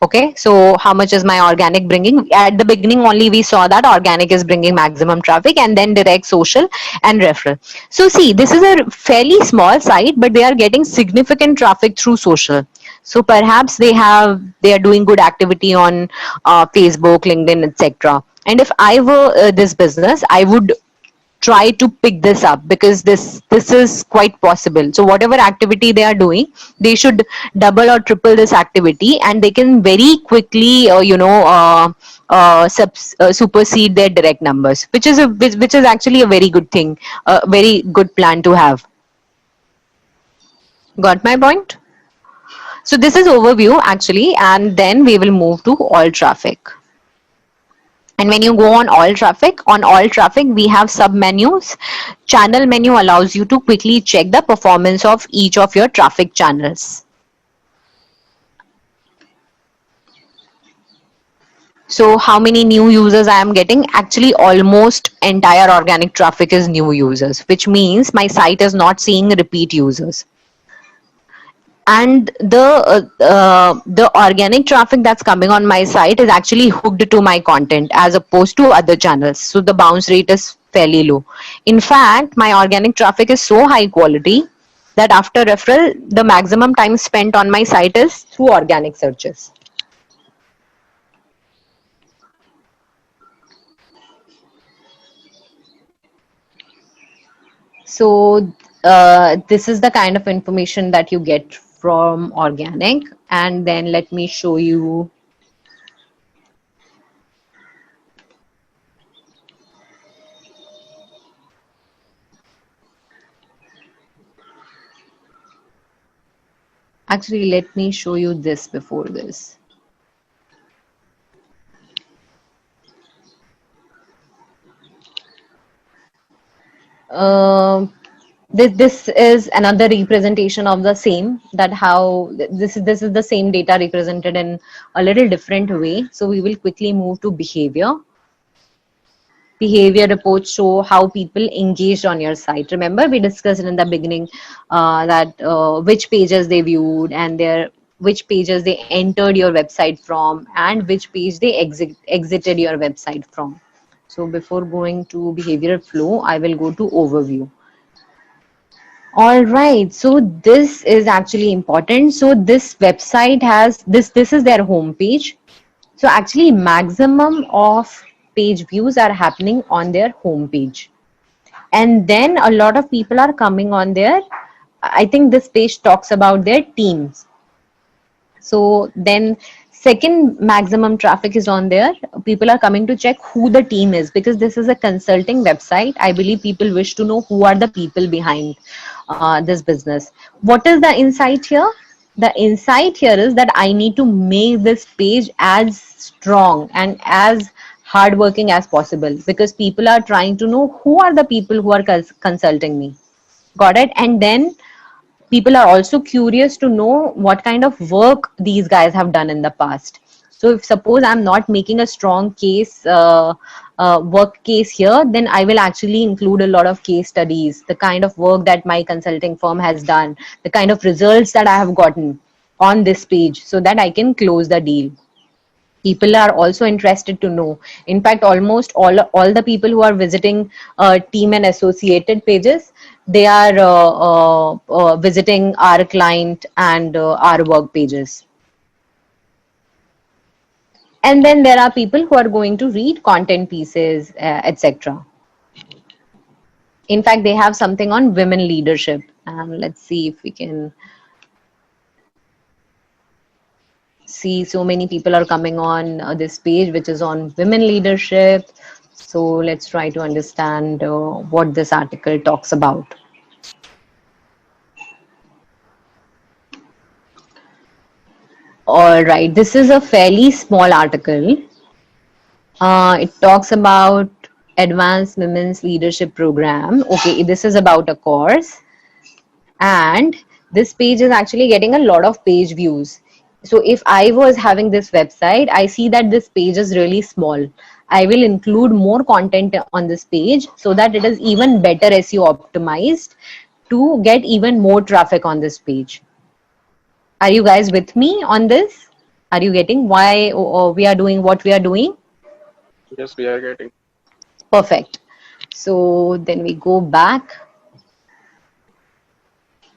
Okay, so how much is my organic bringing? At the beginning only we saw that organic is bringing maximum traffic, and then direct, social, and referral. So see, this is a fairly small site, but they are getting significant traffic through social. So perhaps they are doing good activity on Facebook, LinkedIn, etc. And if I were this business, I would try to pick this up, because this is quite possible. So whatever activity they are doing, they should double or triple this activity, and they can very quickly supersede their direct numbers, which is actually a very good thing, a very good plan to have. Got my point? So this is overview actually, and then we will move to all traffic. And when you go on all traffic, we have sub menus. Channel menu allows you to quickly check the performance of each of your traffic channels. So how many new users I am getting? Actually, almost entire organic traffic is new users, which means my site is not seeing repeat users. And the organic traffic that's coming on my site is actually hooked to my content as opposed to other channels. So the bounce rate is fairly low. In fact, my organic traffic is so high quality that after referral, the maximum time spent on my site is through organic searches. So this is the kind of information that you get from organic. And then let me show you let me show you this before this. This is another representation of the same, that how this is the same data represented in a little different way. So we will quickly move to behavior. Behavior reports show how people engaged on your site. Remember, we discussed in the beginning that which pages they viewed, and which pages they entered your website from, and which page they exited your website from. So before going to behavioral flow, I will go to overview. All right, so this is actually important. So this website has this is their home page. So actually maximum of page views are happening on their home page, and then a lot of people are coming on there. I think this page talks about their teams. So then second maximum traffic is on there. People are coming to check who the team is, because this is a consulting website. I believe people wish to know who are the people behind this business. What is the insight here? The insight here is that I need to make this page as strong and as hardworking as possible, because people are trying to know who are the people who are consulting me. Got it? And then people are also curious to know what kind of work these guys have done in the past. So if suppose I'm not making a strong case, work case here, then I will actually include a lot of case studies, the kind of work that my consulting firm has done, the kind of results that I have gotten on this page, so that I can close the deal. People are also interested to know. In fact, almost all the people who are visiting team and associated pages, they are visiting our client and our work pages. And then there are people who are going to read content pieces, etc. In fact, they have something on women leadership. Let's see if we can see. So many people are coming on this page, which is on women leadership. So let's try to understand what this article talks about. All right, this is a fairly small article. It talks about Advanced Women's Leadership Program. Okay, this is about a course. And this page is actually getting a lot of page views. So if I was having this website, I see that this page is really small. I will include more content on this page so that it is even better SEO optimized to get even more traffic on this page. Are you guys with me on this? Are you getting why we are doing what we are doing? Yes, we are getting. Perfect. So then we go back.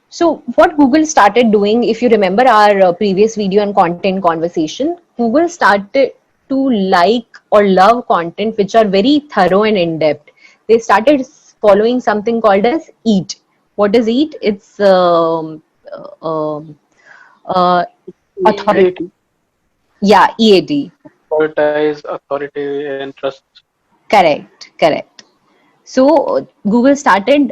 So what Google started doing, if you remember our previous video on content conversation, Google started to like or love content which are very thorough and in-depth. They started following something called as EAT. What is EAT? It's authority. Yeah, EAT. Prioritize, authority, and trust. Correct. So Google started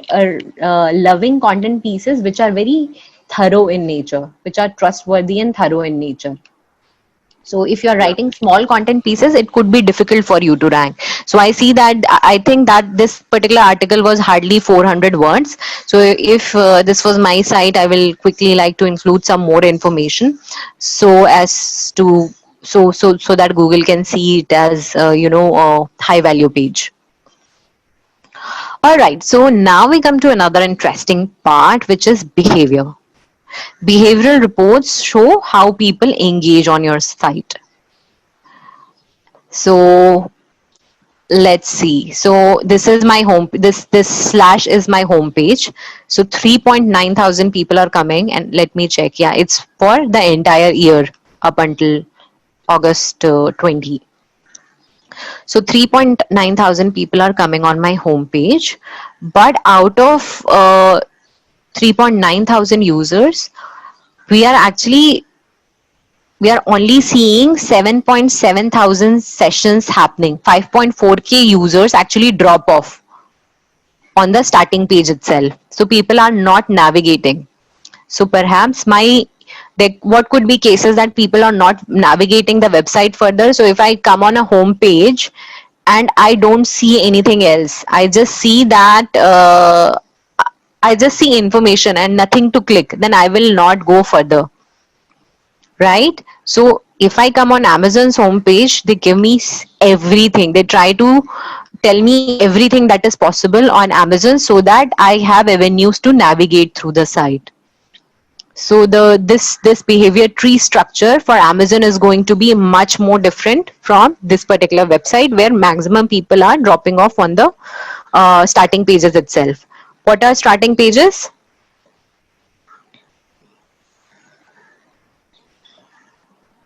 loving content pieces which are very thorough in nature, which are trustworthy and thorough in nature. So if you're writing small content pieces, it could be difficult for you to rank. So I see that, I think that this particular article was hardly 400 words. So if this was my site, I will quickly like to include some more information so as to so that Google can see it as a high value page. All right, so now we come to another interesting part, which is behavior. Behavioral reports show how people engage on your site. So let's see. So this is my home. This slash is my home page. So 3.9 thousand people are coming, and let me check. Yeah, it's for the entire year up until August 20. So 3.9 thousand people are coming on my home page, but out of 3.9 thousand users, we are only seeing 7.7 thousand sessions happening. 5.4k users actually drop off on the starting page itself. So people are not navigating. So perhaps what could be cases that people are not navigating the website further. So if I come on a home page and I don't see anything else, I just see that I just see information and nothing to click, then I will not go further, right? So if I come on Amazon's homepage, they give me everything. They try to tell me everything that is possible on Amazon so that I have avenues to navigate through the site. So this behavior tree structure for Amazon is going to be much more different from this particular website, where maximum people are dropping off on the starting pages itself. What are starting pages?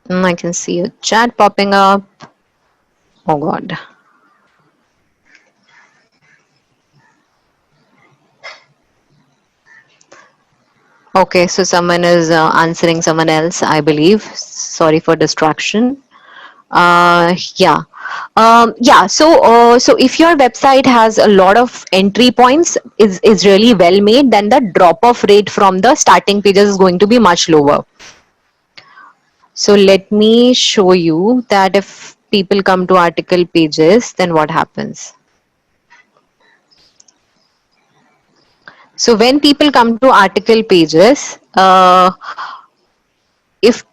I can see a chat popping up. Oh God. Okay, so someone is answering someone else, I believe. Sorry for distraction. Yeah. So if your website has a lot of entry points, is really well made, then the drop-off rate from the starting pages is going to be much lower. So let me show you that if people come to article pages, then what happens? So when people come to article pages, if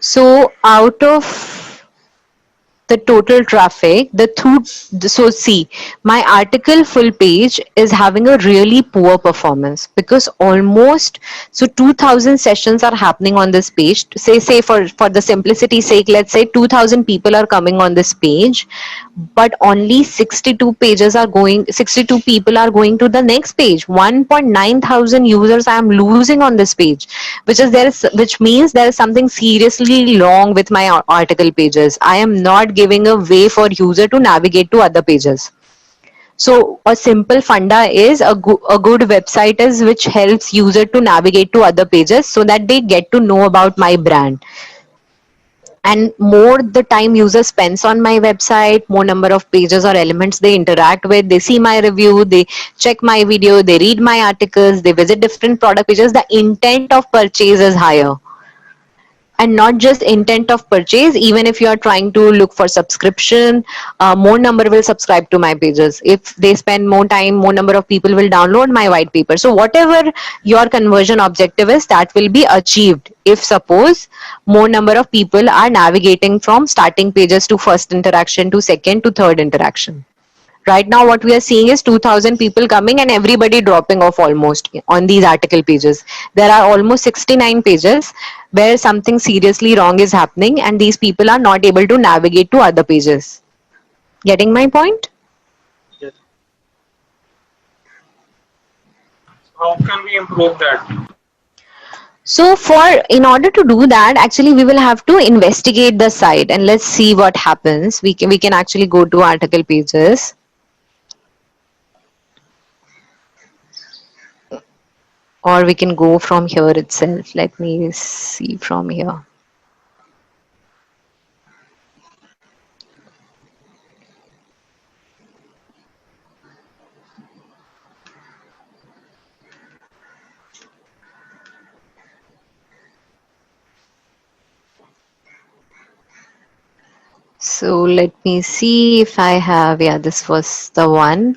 so, out of the total traffic, so see, my article full page is having a really poor performance because almost, so 2000 sessions are happening on this page. Say for the simplicity's sake, let's say 2000 people are coming on this page, but only 62 people are going to the next page. 1.9 thousand users I am losing on this page, which means there is something seriously wrong with my article pages. I am not giving a way for user to navigate to other pages. So a simple funda is a good website is which helps user to navigate to other pages so that they get to know about my brand. And more the time user spends on my website, more number of pages or elements they interact with, they see my review, they check my video, they read my articles, they visit different product pages, the intent of purchase is higher. And not just intent of purchase, even if you are trying to look for subscription, more number will subscribe to my pages. If they spend more time, more number of people will download my white paper. So whatever your conversion objective is, that will be achieved if suppose more number of people are navigating from starting pages to first interaction to second to third interaction. Right now what we are seeing is 2000 people coming and everybody dropping off almost on these article pages. There are almost 69 pages where something seriously wrong is happening and these people are not able to navigate to other pages. Getting my point? Yes. How can we improve that? So in order to do that, actually we will have to investigate the site and let's see what happens. We can actually go to article pages. Or we can go from here itself. Let me see from here. So let me see if I have, yeah, this was the one.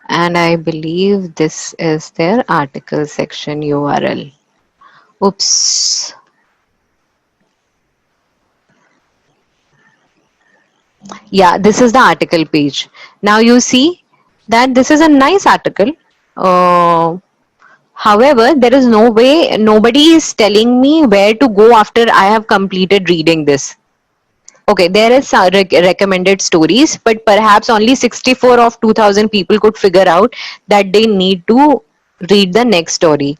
And I believe this is their article section URL. Oops. Yeah, this is the article page. Now you see that this is a nice article. However, there is no way, nobody is telling me where to go after I have completed reading this. Okay, there is recommended stories, but perhaps only 64 of 2000 people could figure out that they need to read the next story.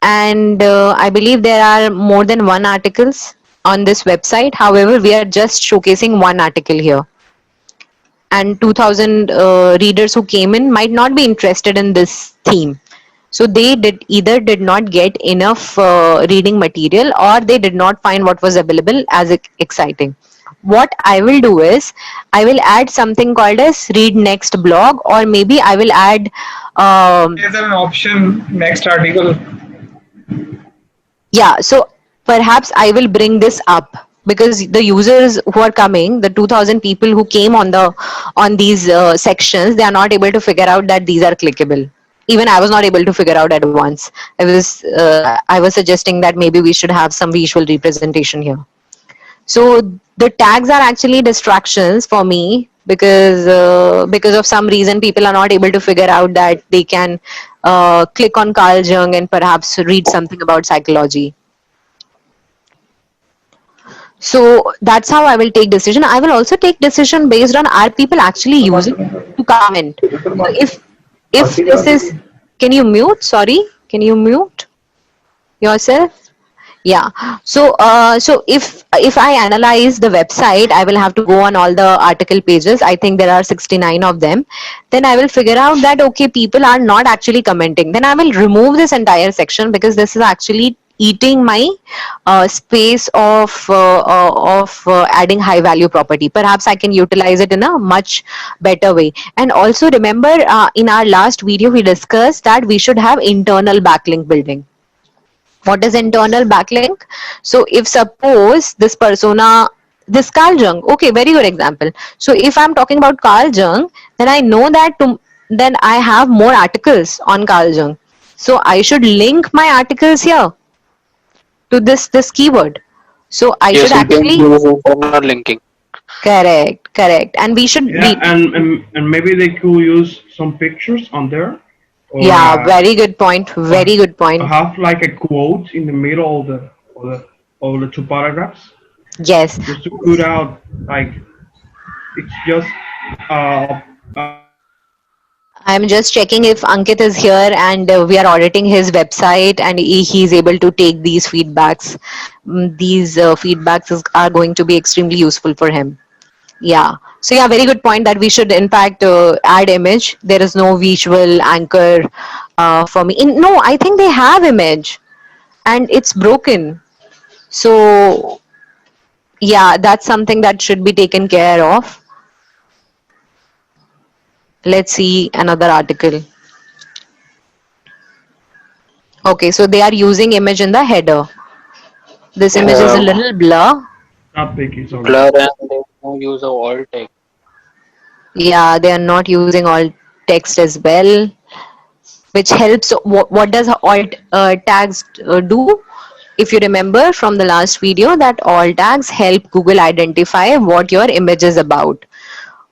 And I believe there are more than one articles on this website. However, we are just showcasing one article here. And 2000 readers who came in might not be interested in this theme. So they either did not get enough reading material or they did not find what was available as exciting. What I will do is I will add something called as read next blog, or maybe I will add Is there an option next article? yeah, so perhaps I will bring this up because the users who are coming, the 2000 people who came on these sections, they are not able to figure out that these are clickable. Even I was not able to figure out at once. I was suggesting that maybe we should have some visual representation here. So the tags are actually distractions for me because of some reason people are not able to figure out that they can click on Carl Jung and perhaps read something about psychology. So that's how I will take decision. I will also take decision based on are people actually using to comment. So if this is, can you mute? Sorry, can you mute yourself? Yeah. So so if I analyze the website, I will have to go on all the article pages. I think there are 69 of them. Then I will figure out that okay, people are not actually commenting. Then I will remove this entire section because this is actually eating my space of adding high value property. Perhaps I can utilize it in a much better way. And also remember in our last video we discussed that we should have internal backlink building. What is internal backlink? So if suppose this persona this Carl Jung. Okay, very good example. So if I'm talking about Carl Jung, then I know that then I have more articles on Carl Jung. So I should link my articles here to this keyword. So I should Yes, we can actually use internal linking. correct, and we should Yeah, and maybe they could use some pictures on there, or yeah, very good point. Very good point. have like a quote in the middle of the two paragraphs, Yes. just to put out like it's just uh, uh I'm just checking if Ankit is here, and we are auditing his website, and he's able to take these feedbacks. These feedbacks are going to be extremely useful for him. Yeah. So yeah, very good point that we should in fact add image. There is no visual anchor for me. No, I think they have image, and it's broken. So yeah, that's something that should be taken care of. Let's see another article. Okay, so they are using image in the header. This image is a little blur. not big, it's alright. Blur, and they no use of alt text. Yeah, they are not using alt text as well, which helps. What does alt tags do? If you remember from the last video, that alt tags help Google identify what your image is about.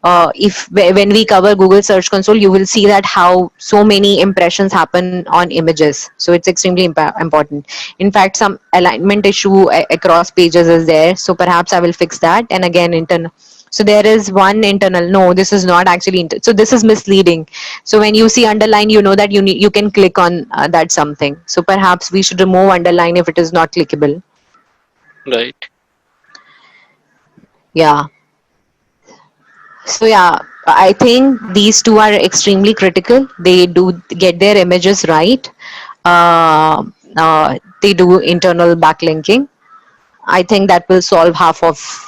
If when we cover Google Search Console, you will see that how so many impressions happen on images. So it's extremely important. In fact, some alignment issue across pages is there. So perhaps I will fix that. And again, internal. So there is one internal. No, this is not actually. So this is misleading. So when you see underline, you know that you can click on that something. So perhaps we should remove underline if it is not clickable. Right. Yeah. So yeah, I think these two are extremely critical. They do get their images right. They do internal backlinking. I think that will solve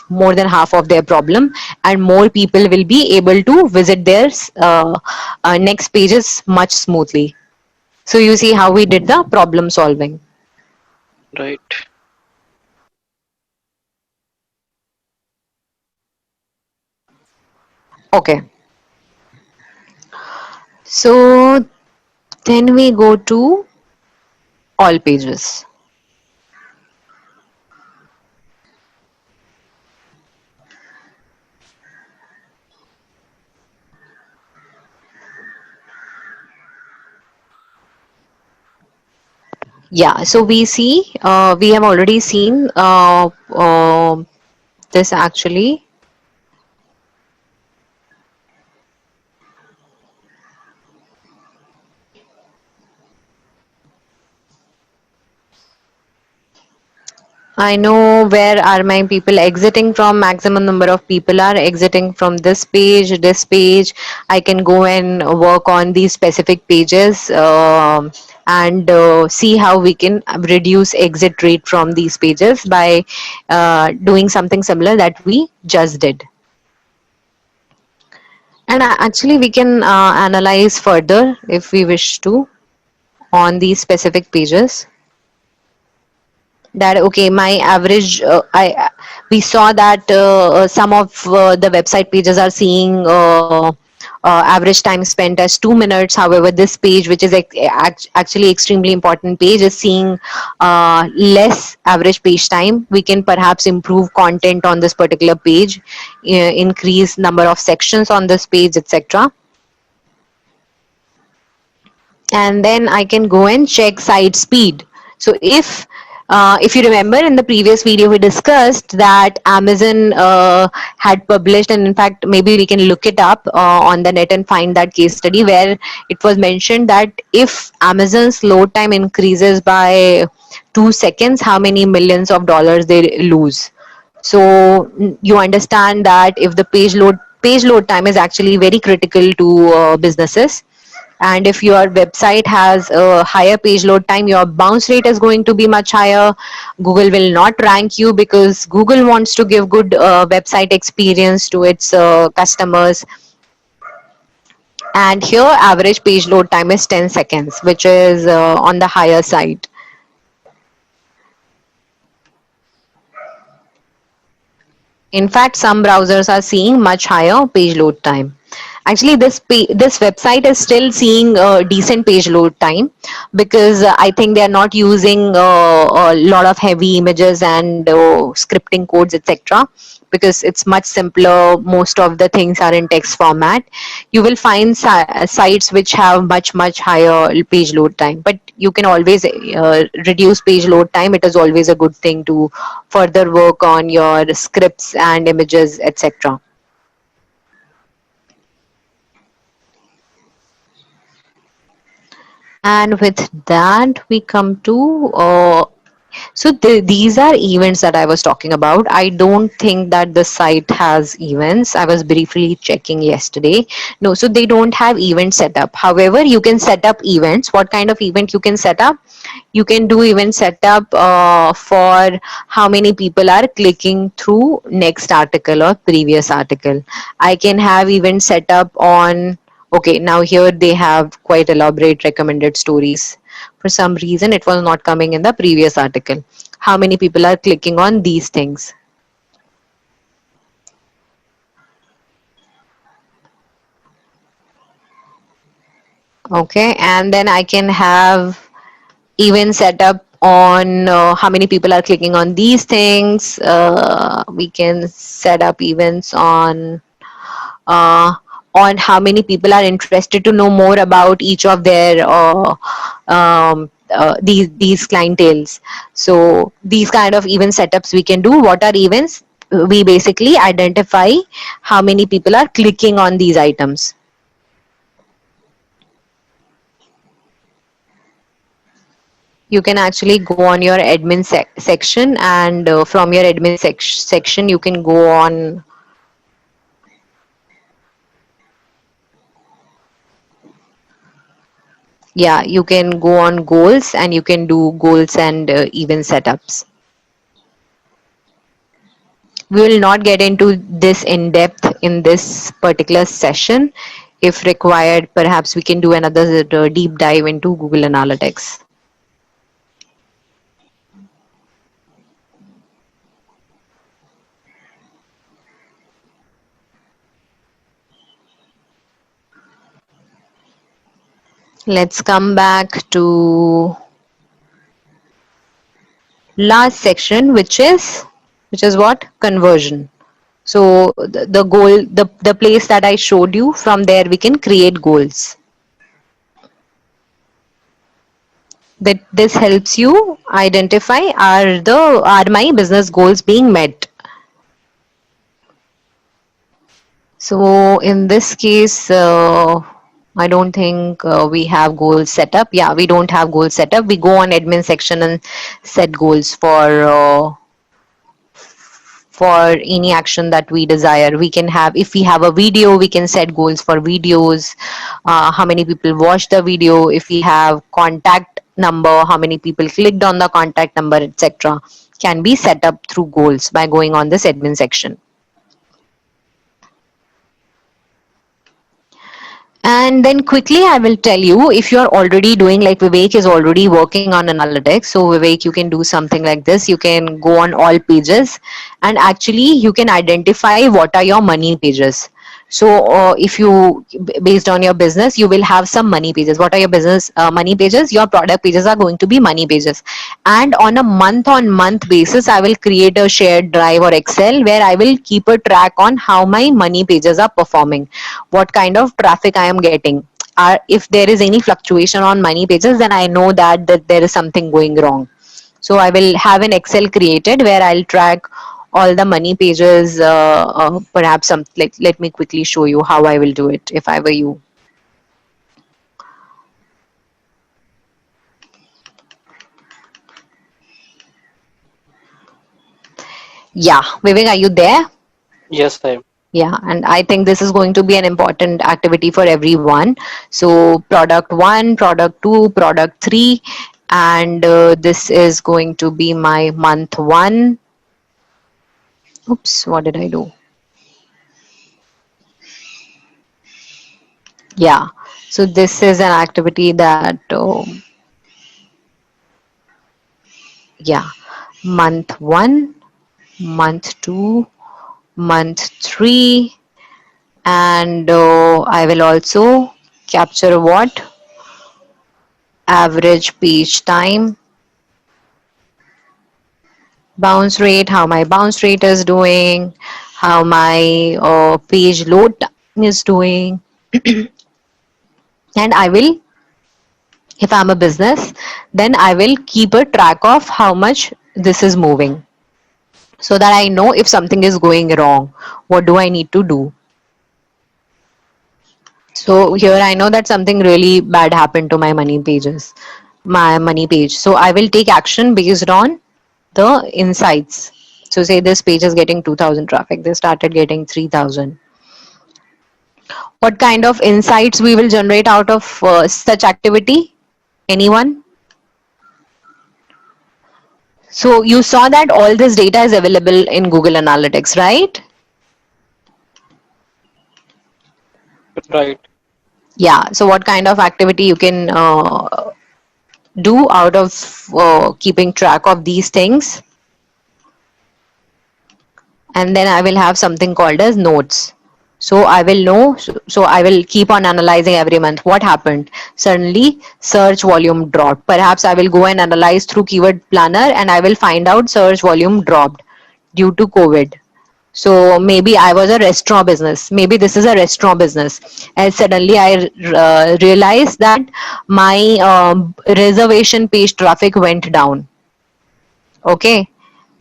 more than half of their problem, and more people will be able to visit their next pages much smoothly. So you see how we did the problem solving. Right. Okay. So then we go to all pages. Yeah, so we see, we have already seen this actually. I know where are my people exiting from. Maximum number of people are exiting from this page, this page. I can go and work on these specific pages and see how we can reduce exit rate from these pages by doing something similar that we just did. And actually we can analyze further if we wish to on these specific pages. That okay, my average we saw that some of the website pages are seeing average time spent as 2 minutes. However, this page, which is actually extremely important page, is seeing less average page time. We can perhaps improve content on this particular page, increase number of sections on this page, etc. And then I can go and check site speed. So if you remember in the previous video, we discussed that Amazon had published, and in fact, maybe we can look it up on the net and find that case study where it was mentioned that if Amazon's load time increases by 2 seconds, how many millions of dollars they lose. So you understand that if the page load time is actually very critical to businesses. And if your website has a higher page load time, your bounce rate is going to be much higher. Google will not rank you because Google wants to give good website experience to its customers. And here average page load time is 10 seconds, which is on the higher side. In fact, some browsers are seeing much higher page load time. Actually, this website is still seeing a decent page load time because I think they are not using a lot of heavy images and scripting codes, etc. Because it's much simpler. Most of the things are in text format. You will find sites which have much higher page load time, but you can always reduce page load time. It is always a good thing to further work on your scripts and images, etc. And with that, we come to so these are events that I was talking about. I don't think that the site has events. I was briefly checking yesterday. No, so they don't have event setup. However, you can set up events. What kind of event you can set up? You can do event setup for how many people are clicking through next article or previous article. I can have event set up on. Okay, now here they have quite elaborate recommended stories. For some reason, it was not coming in the previous article. How many people are clicking on these things? Okay, and then I can have event setup on how many people are clicking on these things. We can set up events uh, on how many people are interested to know more about each of their these clienteles. So these kind of event setups we can do. What are events? We basically identify how many people are clicking on these items. You can actually go on your admin section, and from your admin section you can go on you can go on goals, and you can do goals and event setups. We will not get into this in depth in this particular session. If required, perhaps we can do another deep dive into Google Analytics. Let's come back to last section, which is what? Conversion. So the goal, the place that I showed you, from there we can create goals. That this helps you identify are my business goals being met. So in this case, I don't think we have goals set up. Yeah, we don't have goals set up. We go on admin section and set goals for any action that we desire. We can have, if we have a video, we can set goals for videos, how many people watched the video, if we have contact number, how many people clicked on the contact number, etc. can be set up through goals by going on this admin section. And then quickly I will tell you, if you are already doing, like Vivek is already working on analytics. So Vivek, you can do something like this. You can go on all pages, and actually you can identify what are your money pages. So if you, based on your business, you will have some money pages. What are your business money pages? Your product pages are going to be money pages. And on a month basis, I will create a shared drive or Excel where I will keep a track on how my money pages are performing, what kind of traffic I am getting. If there is any fluctuation on money pages, then I know that there is something going wrong. So I will have an Excel created where I'll track all the money pages. Perhaps let me quickly show you how I will do it if I were you. Yeah, Vivek, are you there? Yes, I am. Yeah, and I think this is going to be an important activity for everyone. So product 1, product 2, product 3, and this is going to be my month 1. Oops, what did I do? Yeah, so this is an activity that, yeah, month 1, month 2, month 3, and I will also capture what? Average page time, bounce rate, how my bounce rate is doing, how my page load time is doing. And I will, if I'm a business, then I will keep a track of how much this is moving, so that I know if something is going wrong, what do I need to do. So here I know that something really bad happened to my money pages, my money page. So I will take action based on the insights. So say this page is getting 2000 traffic, they started getting 3000. What kind of insights we will generate out of such activity? Anyone? So you saw that all this data is available in Google Analytics, right? Right. Yeah. So what kind of activity you can do out of keeping track of these things? And then I will have something called as notes. So I will know, so I will keep on analyzing every month what happened. Suddenly search volume dropped. Perhaps I will go and analyze through keyword planner and I will find out search volume dropped due to COVID. So maybe I was a restaurant business. Maybe this is a restaurant business. And suddenly I realized that my reservation page traffic went down. Okay.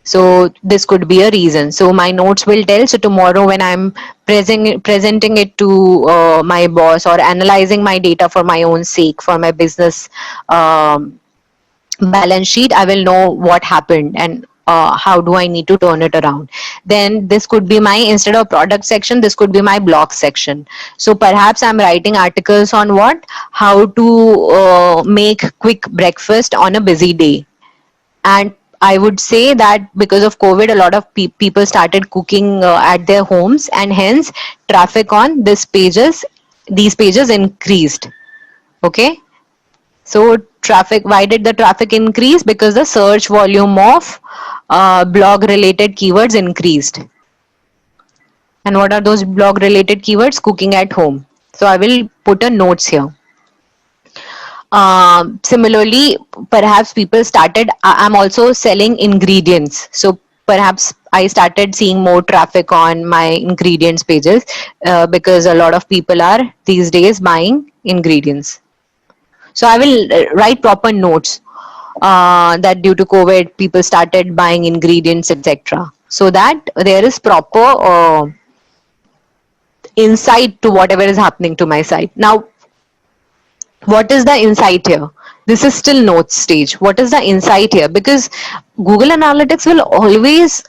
So this could be a reason. So my notes will tell. So tomorrow when I'm presenting it to my boss or analyzing my data for my own sake, for my business balance sheet, I will know what happened and how do I need to turn it around. Then this could be my, instead of product section, this could be my blog section. So perhaps I'm writing articles on what? How to make quick breakfast on a busy day. And I would say that because of COVID, a lot of people started cooking at their homes, and hence traffic on these pages increased. Okay. So traffic, why did the traffic increase? Because the search volume of blog related keywords increased. And what are those blog related keywords? Cooking at home. So I will put a notes here. Similarly, perhaps people started, I'm also selling ingredients. So perhaps I started seeing more traffic on my ingredients pages because a lot of people are these days buying ingredients. So I will write proper notes that due to COVID, people started buying ingredients, etc. So that there is proper insight to whatever is happening to my site. Now, what is the insight here? This is still notes stage. What is the insight here? Because Google Analytics will always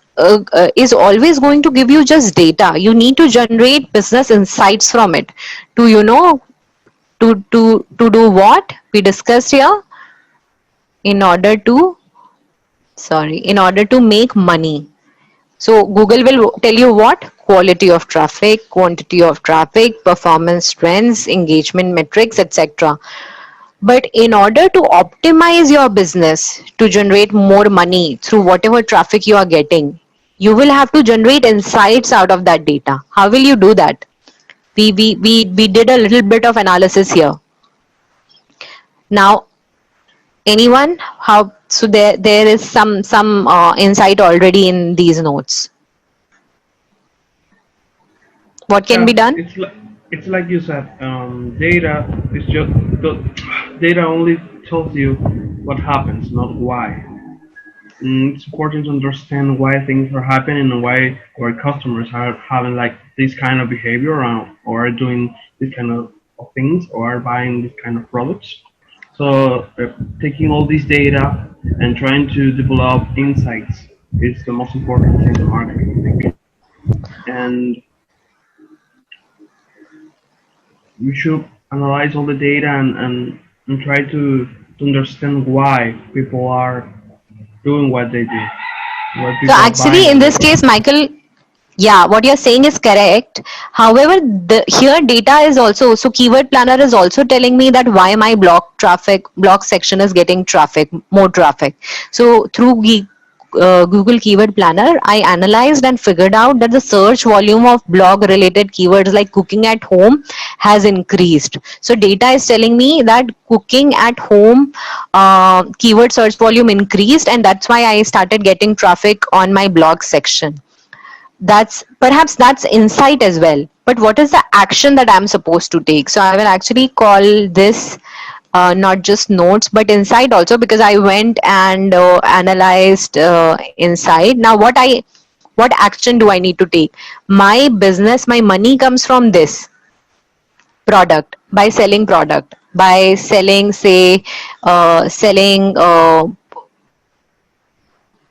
is always going to give you just data. You need to generate business insights from it. To to do what we discussed here, in order to make money. So Google will tell you what? Quality of traffic, quantity of traffic, performance trends, engagement metrics, etc. But in order to optimize your business to generate more money through whatever traffic you are getting, you will have to generate insights out of that data. How will you do that? We did a little bit of analysis here. Now, anyone? How? So there is some insight already in these notes. What can be done? It's like you said, data is just data only tells you what happens, not why. It's important to understand why things are happening and why our customers are having like this kind of behavior or are doing this kind of things or are buying this kind of products. So taking all this data and trying to develop insights is the most important thing in marketing, I think. And we should analyze all the data and try to understand why people are doing what they do. So actually in this case, Michael, yeah, what you're saying is correct. However, here data is also, so keyword planner is also telling me that why my blog section is getting traffic, more traffic. So through Google Keyword Planner, I analyzed and figured out that the search volume of blog related keywords like cooking at home has increased. So data is telling me that cooking at home keyword search volume increased, and that's why I started getting traffic on my blog section. That's insight as well, but what is the action that I'm supposed to take? So I will actually call this not just notes but insight also, because I went and analyzed insight. Now what action do I need to take? My business, my money comes from this product, by selling product, by selling, say, selling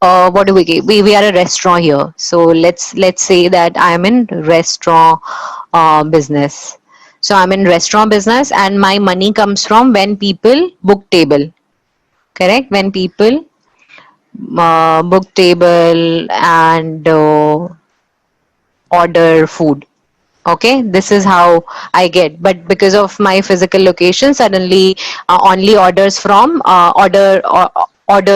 what do we get? We are a restaurant here, so let's say that I am in restaurant business. So I'm in restaurant business, and my money comes from when people book table. Correct? When people book table and order food. Okay, this is how I get. But because of my physical location, suddenly only orders from order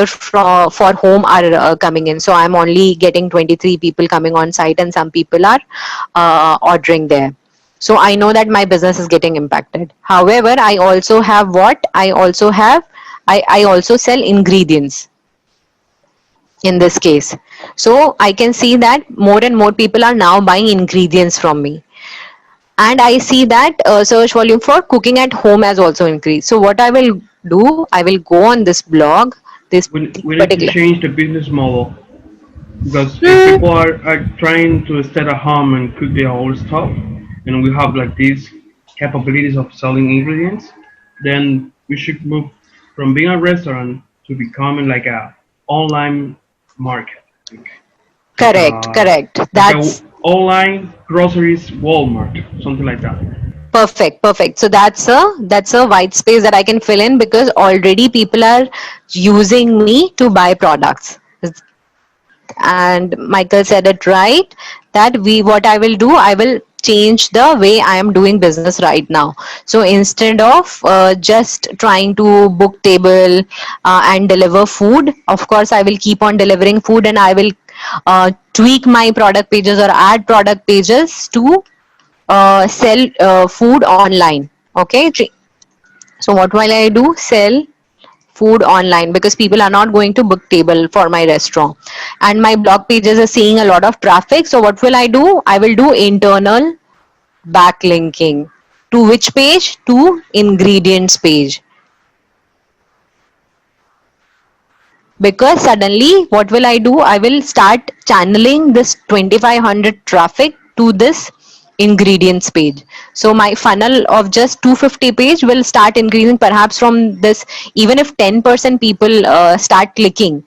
for home are coming in. So I'm only getting 23 people coming on site, and some people are ordering there. So I know that my business is getting impacted. However, I also have what? I also sell ingredients in this case. So I can see that more and more people are now buying ingredients from me. And I see that search volume for cooking at home has also increased. So what I will do, I will go on this blog, this We need to particular. change the business model, because if people are trying to stay at home and cook their own stuff, and we have like these capabilities of selling ingredients, then we should move from being a restaurant to becoming like a online market, Correct, correct. like a That's online groceries Walmart, something like that. perfect, perfect. So that's a white space that I can fill in, because already people are using me to buy products. And Michael said it right, that what I will do, I will change the way I am doing business right now. So instead of just trying to book table and deliver food, of course I will keep on delivering food, and I will tweak my product pages or add product pages to sell food online. Okay, so what will I do? Sell food online, because people are not going to book table for my restaurant, and my blog pages are seeing a lot of traffic. So what will I do? I will do internal backlinking. To which page? To ingredients page. Because suddenly what will I do? I will start channeling this 2500 traffic to this ingredients page. So my funnel of just 250 page will start increasing, perhaps from this. Even if 10% people start clicking,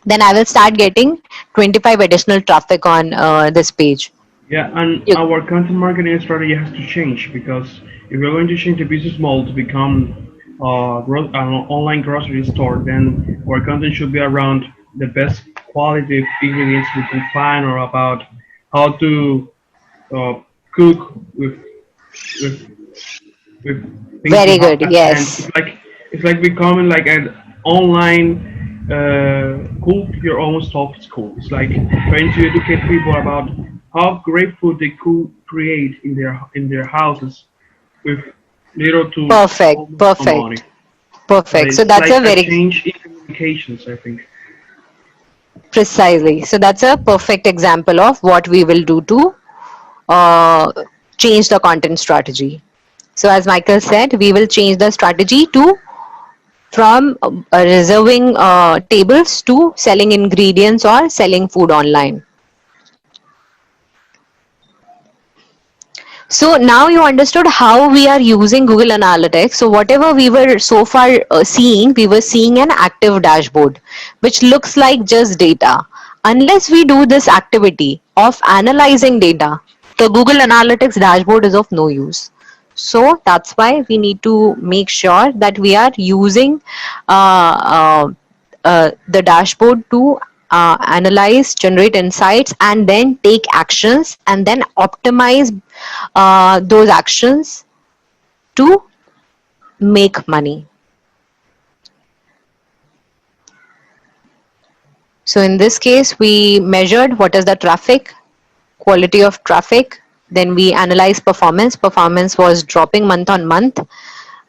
then I will start getting 25 additional traffic on this page. Yeah, and You, our content marketing strategy has to change, because if we're going to change the business model to become an online grocery store, then our content should be around the best quality of ingredients we can find, or about how to uh, cook with with things we very have good. at hand. Yes. It's like becoming like an online cook your own stuff school. It's like trying to educate people about how great food they could create in their houses with little to Perfect. almost no money. Perfect. Perfect. So It's that's like a a very change in communications, I think. precisely. So that's a perfect example of what we will do to uh, change the content strategy. So as Michael said, we will change the strategy to from reserving tables to selling ingredients or selling food online. So now you understood how we are using Google Analytics. So whatever we were so far seeing, we were seeing an active dashboard, which looks like just data. Unless we do this activity of analyzing data, the Google Analytics dashboard is of no use. So that's why we need to make sure that we are using the dashboard to analyze, generate insights, and then take actions, and then optimize those actions to make money. So in this case, we measured what is the traffic, quality of traffic. Then we analyzed performance. Performance was dropping month on month.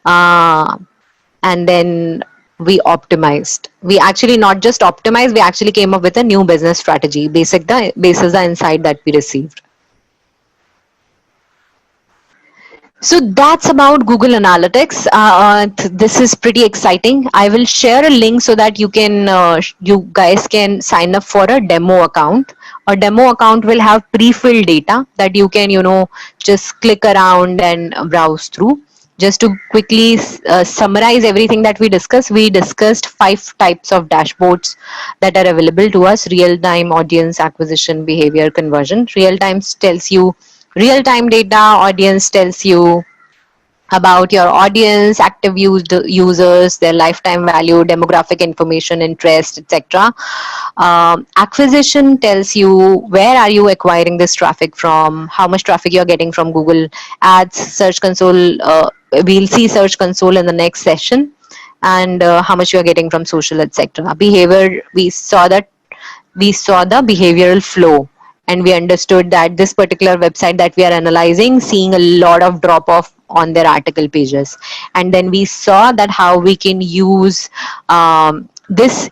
And then we optimized. We actually not just optimized, we actually came up with a new business strategy basis the insight that we received. So that's about Google Analytics. This is pretty exciting. I will share a link so that you guys can sign up for a demo account. A demo account will have pre-filled data that you can, just click around and browse through. Just to quickly summarize everything that we discussed 5 types of dashboards that are available to us: real-time, audience, acquisition, behavior, conversion. Real-time tells you real-time data, audience tells you about your audience, active users, their lifetime value, demographic information, interest, etc. Acquisition tells you where are you acquiring this traffic from, how much traffic you're getting from Google Ads, Search Console. We'll see Search Console in the next session, and how much you're getting from social, etc. Behavior, we saw the behavioral flow, and we understood that this particular website that we are analyzing, seeing a lot of drop off on their article pages. And then we saw that how we can use this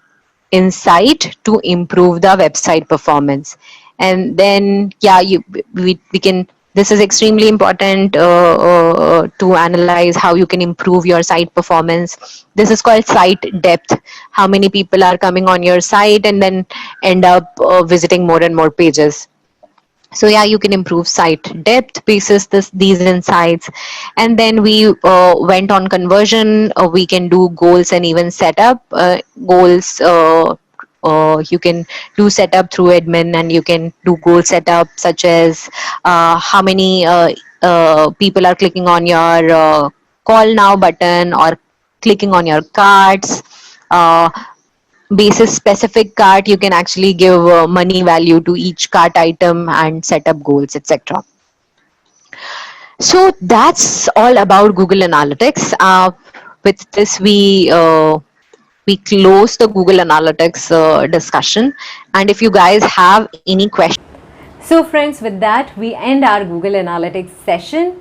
insight to improve the website performance. And then we can, this is extremely important to analyze how you can improve your site performance. This is called site depth. How many people are coming on your site and then end up visiting more and more pages. So you can improve site depth basis these insights. And then we went on conversion. We can do goals and even setup. Goals, you can do setup through admin, and you can do goal setup such as how many people are clicking on your call now button or clicking on your cards. Basis specific cart, you can actually give money value to each cart item and set up goals, etc. So that's all about Google Analytics. With this, we close the Google Analytics discussion. And if you guys have any questions. So friends, with that, we end our Google Analytics session.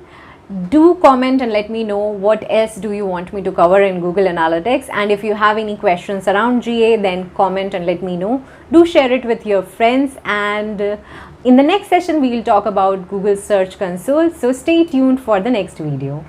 Do comment and let me know what else do you want me to cover in Google Analytics, and if you have any questions around GA, then comment and let me know. Do share it with your friends, and in the next session we will talk about Google Search Console. So stay tuned for the next video.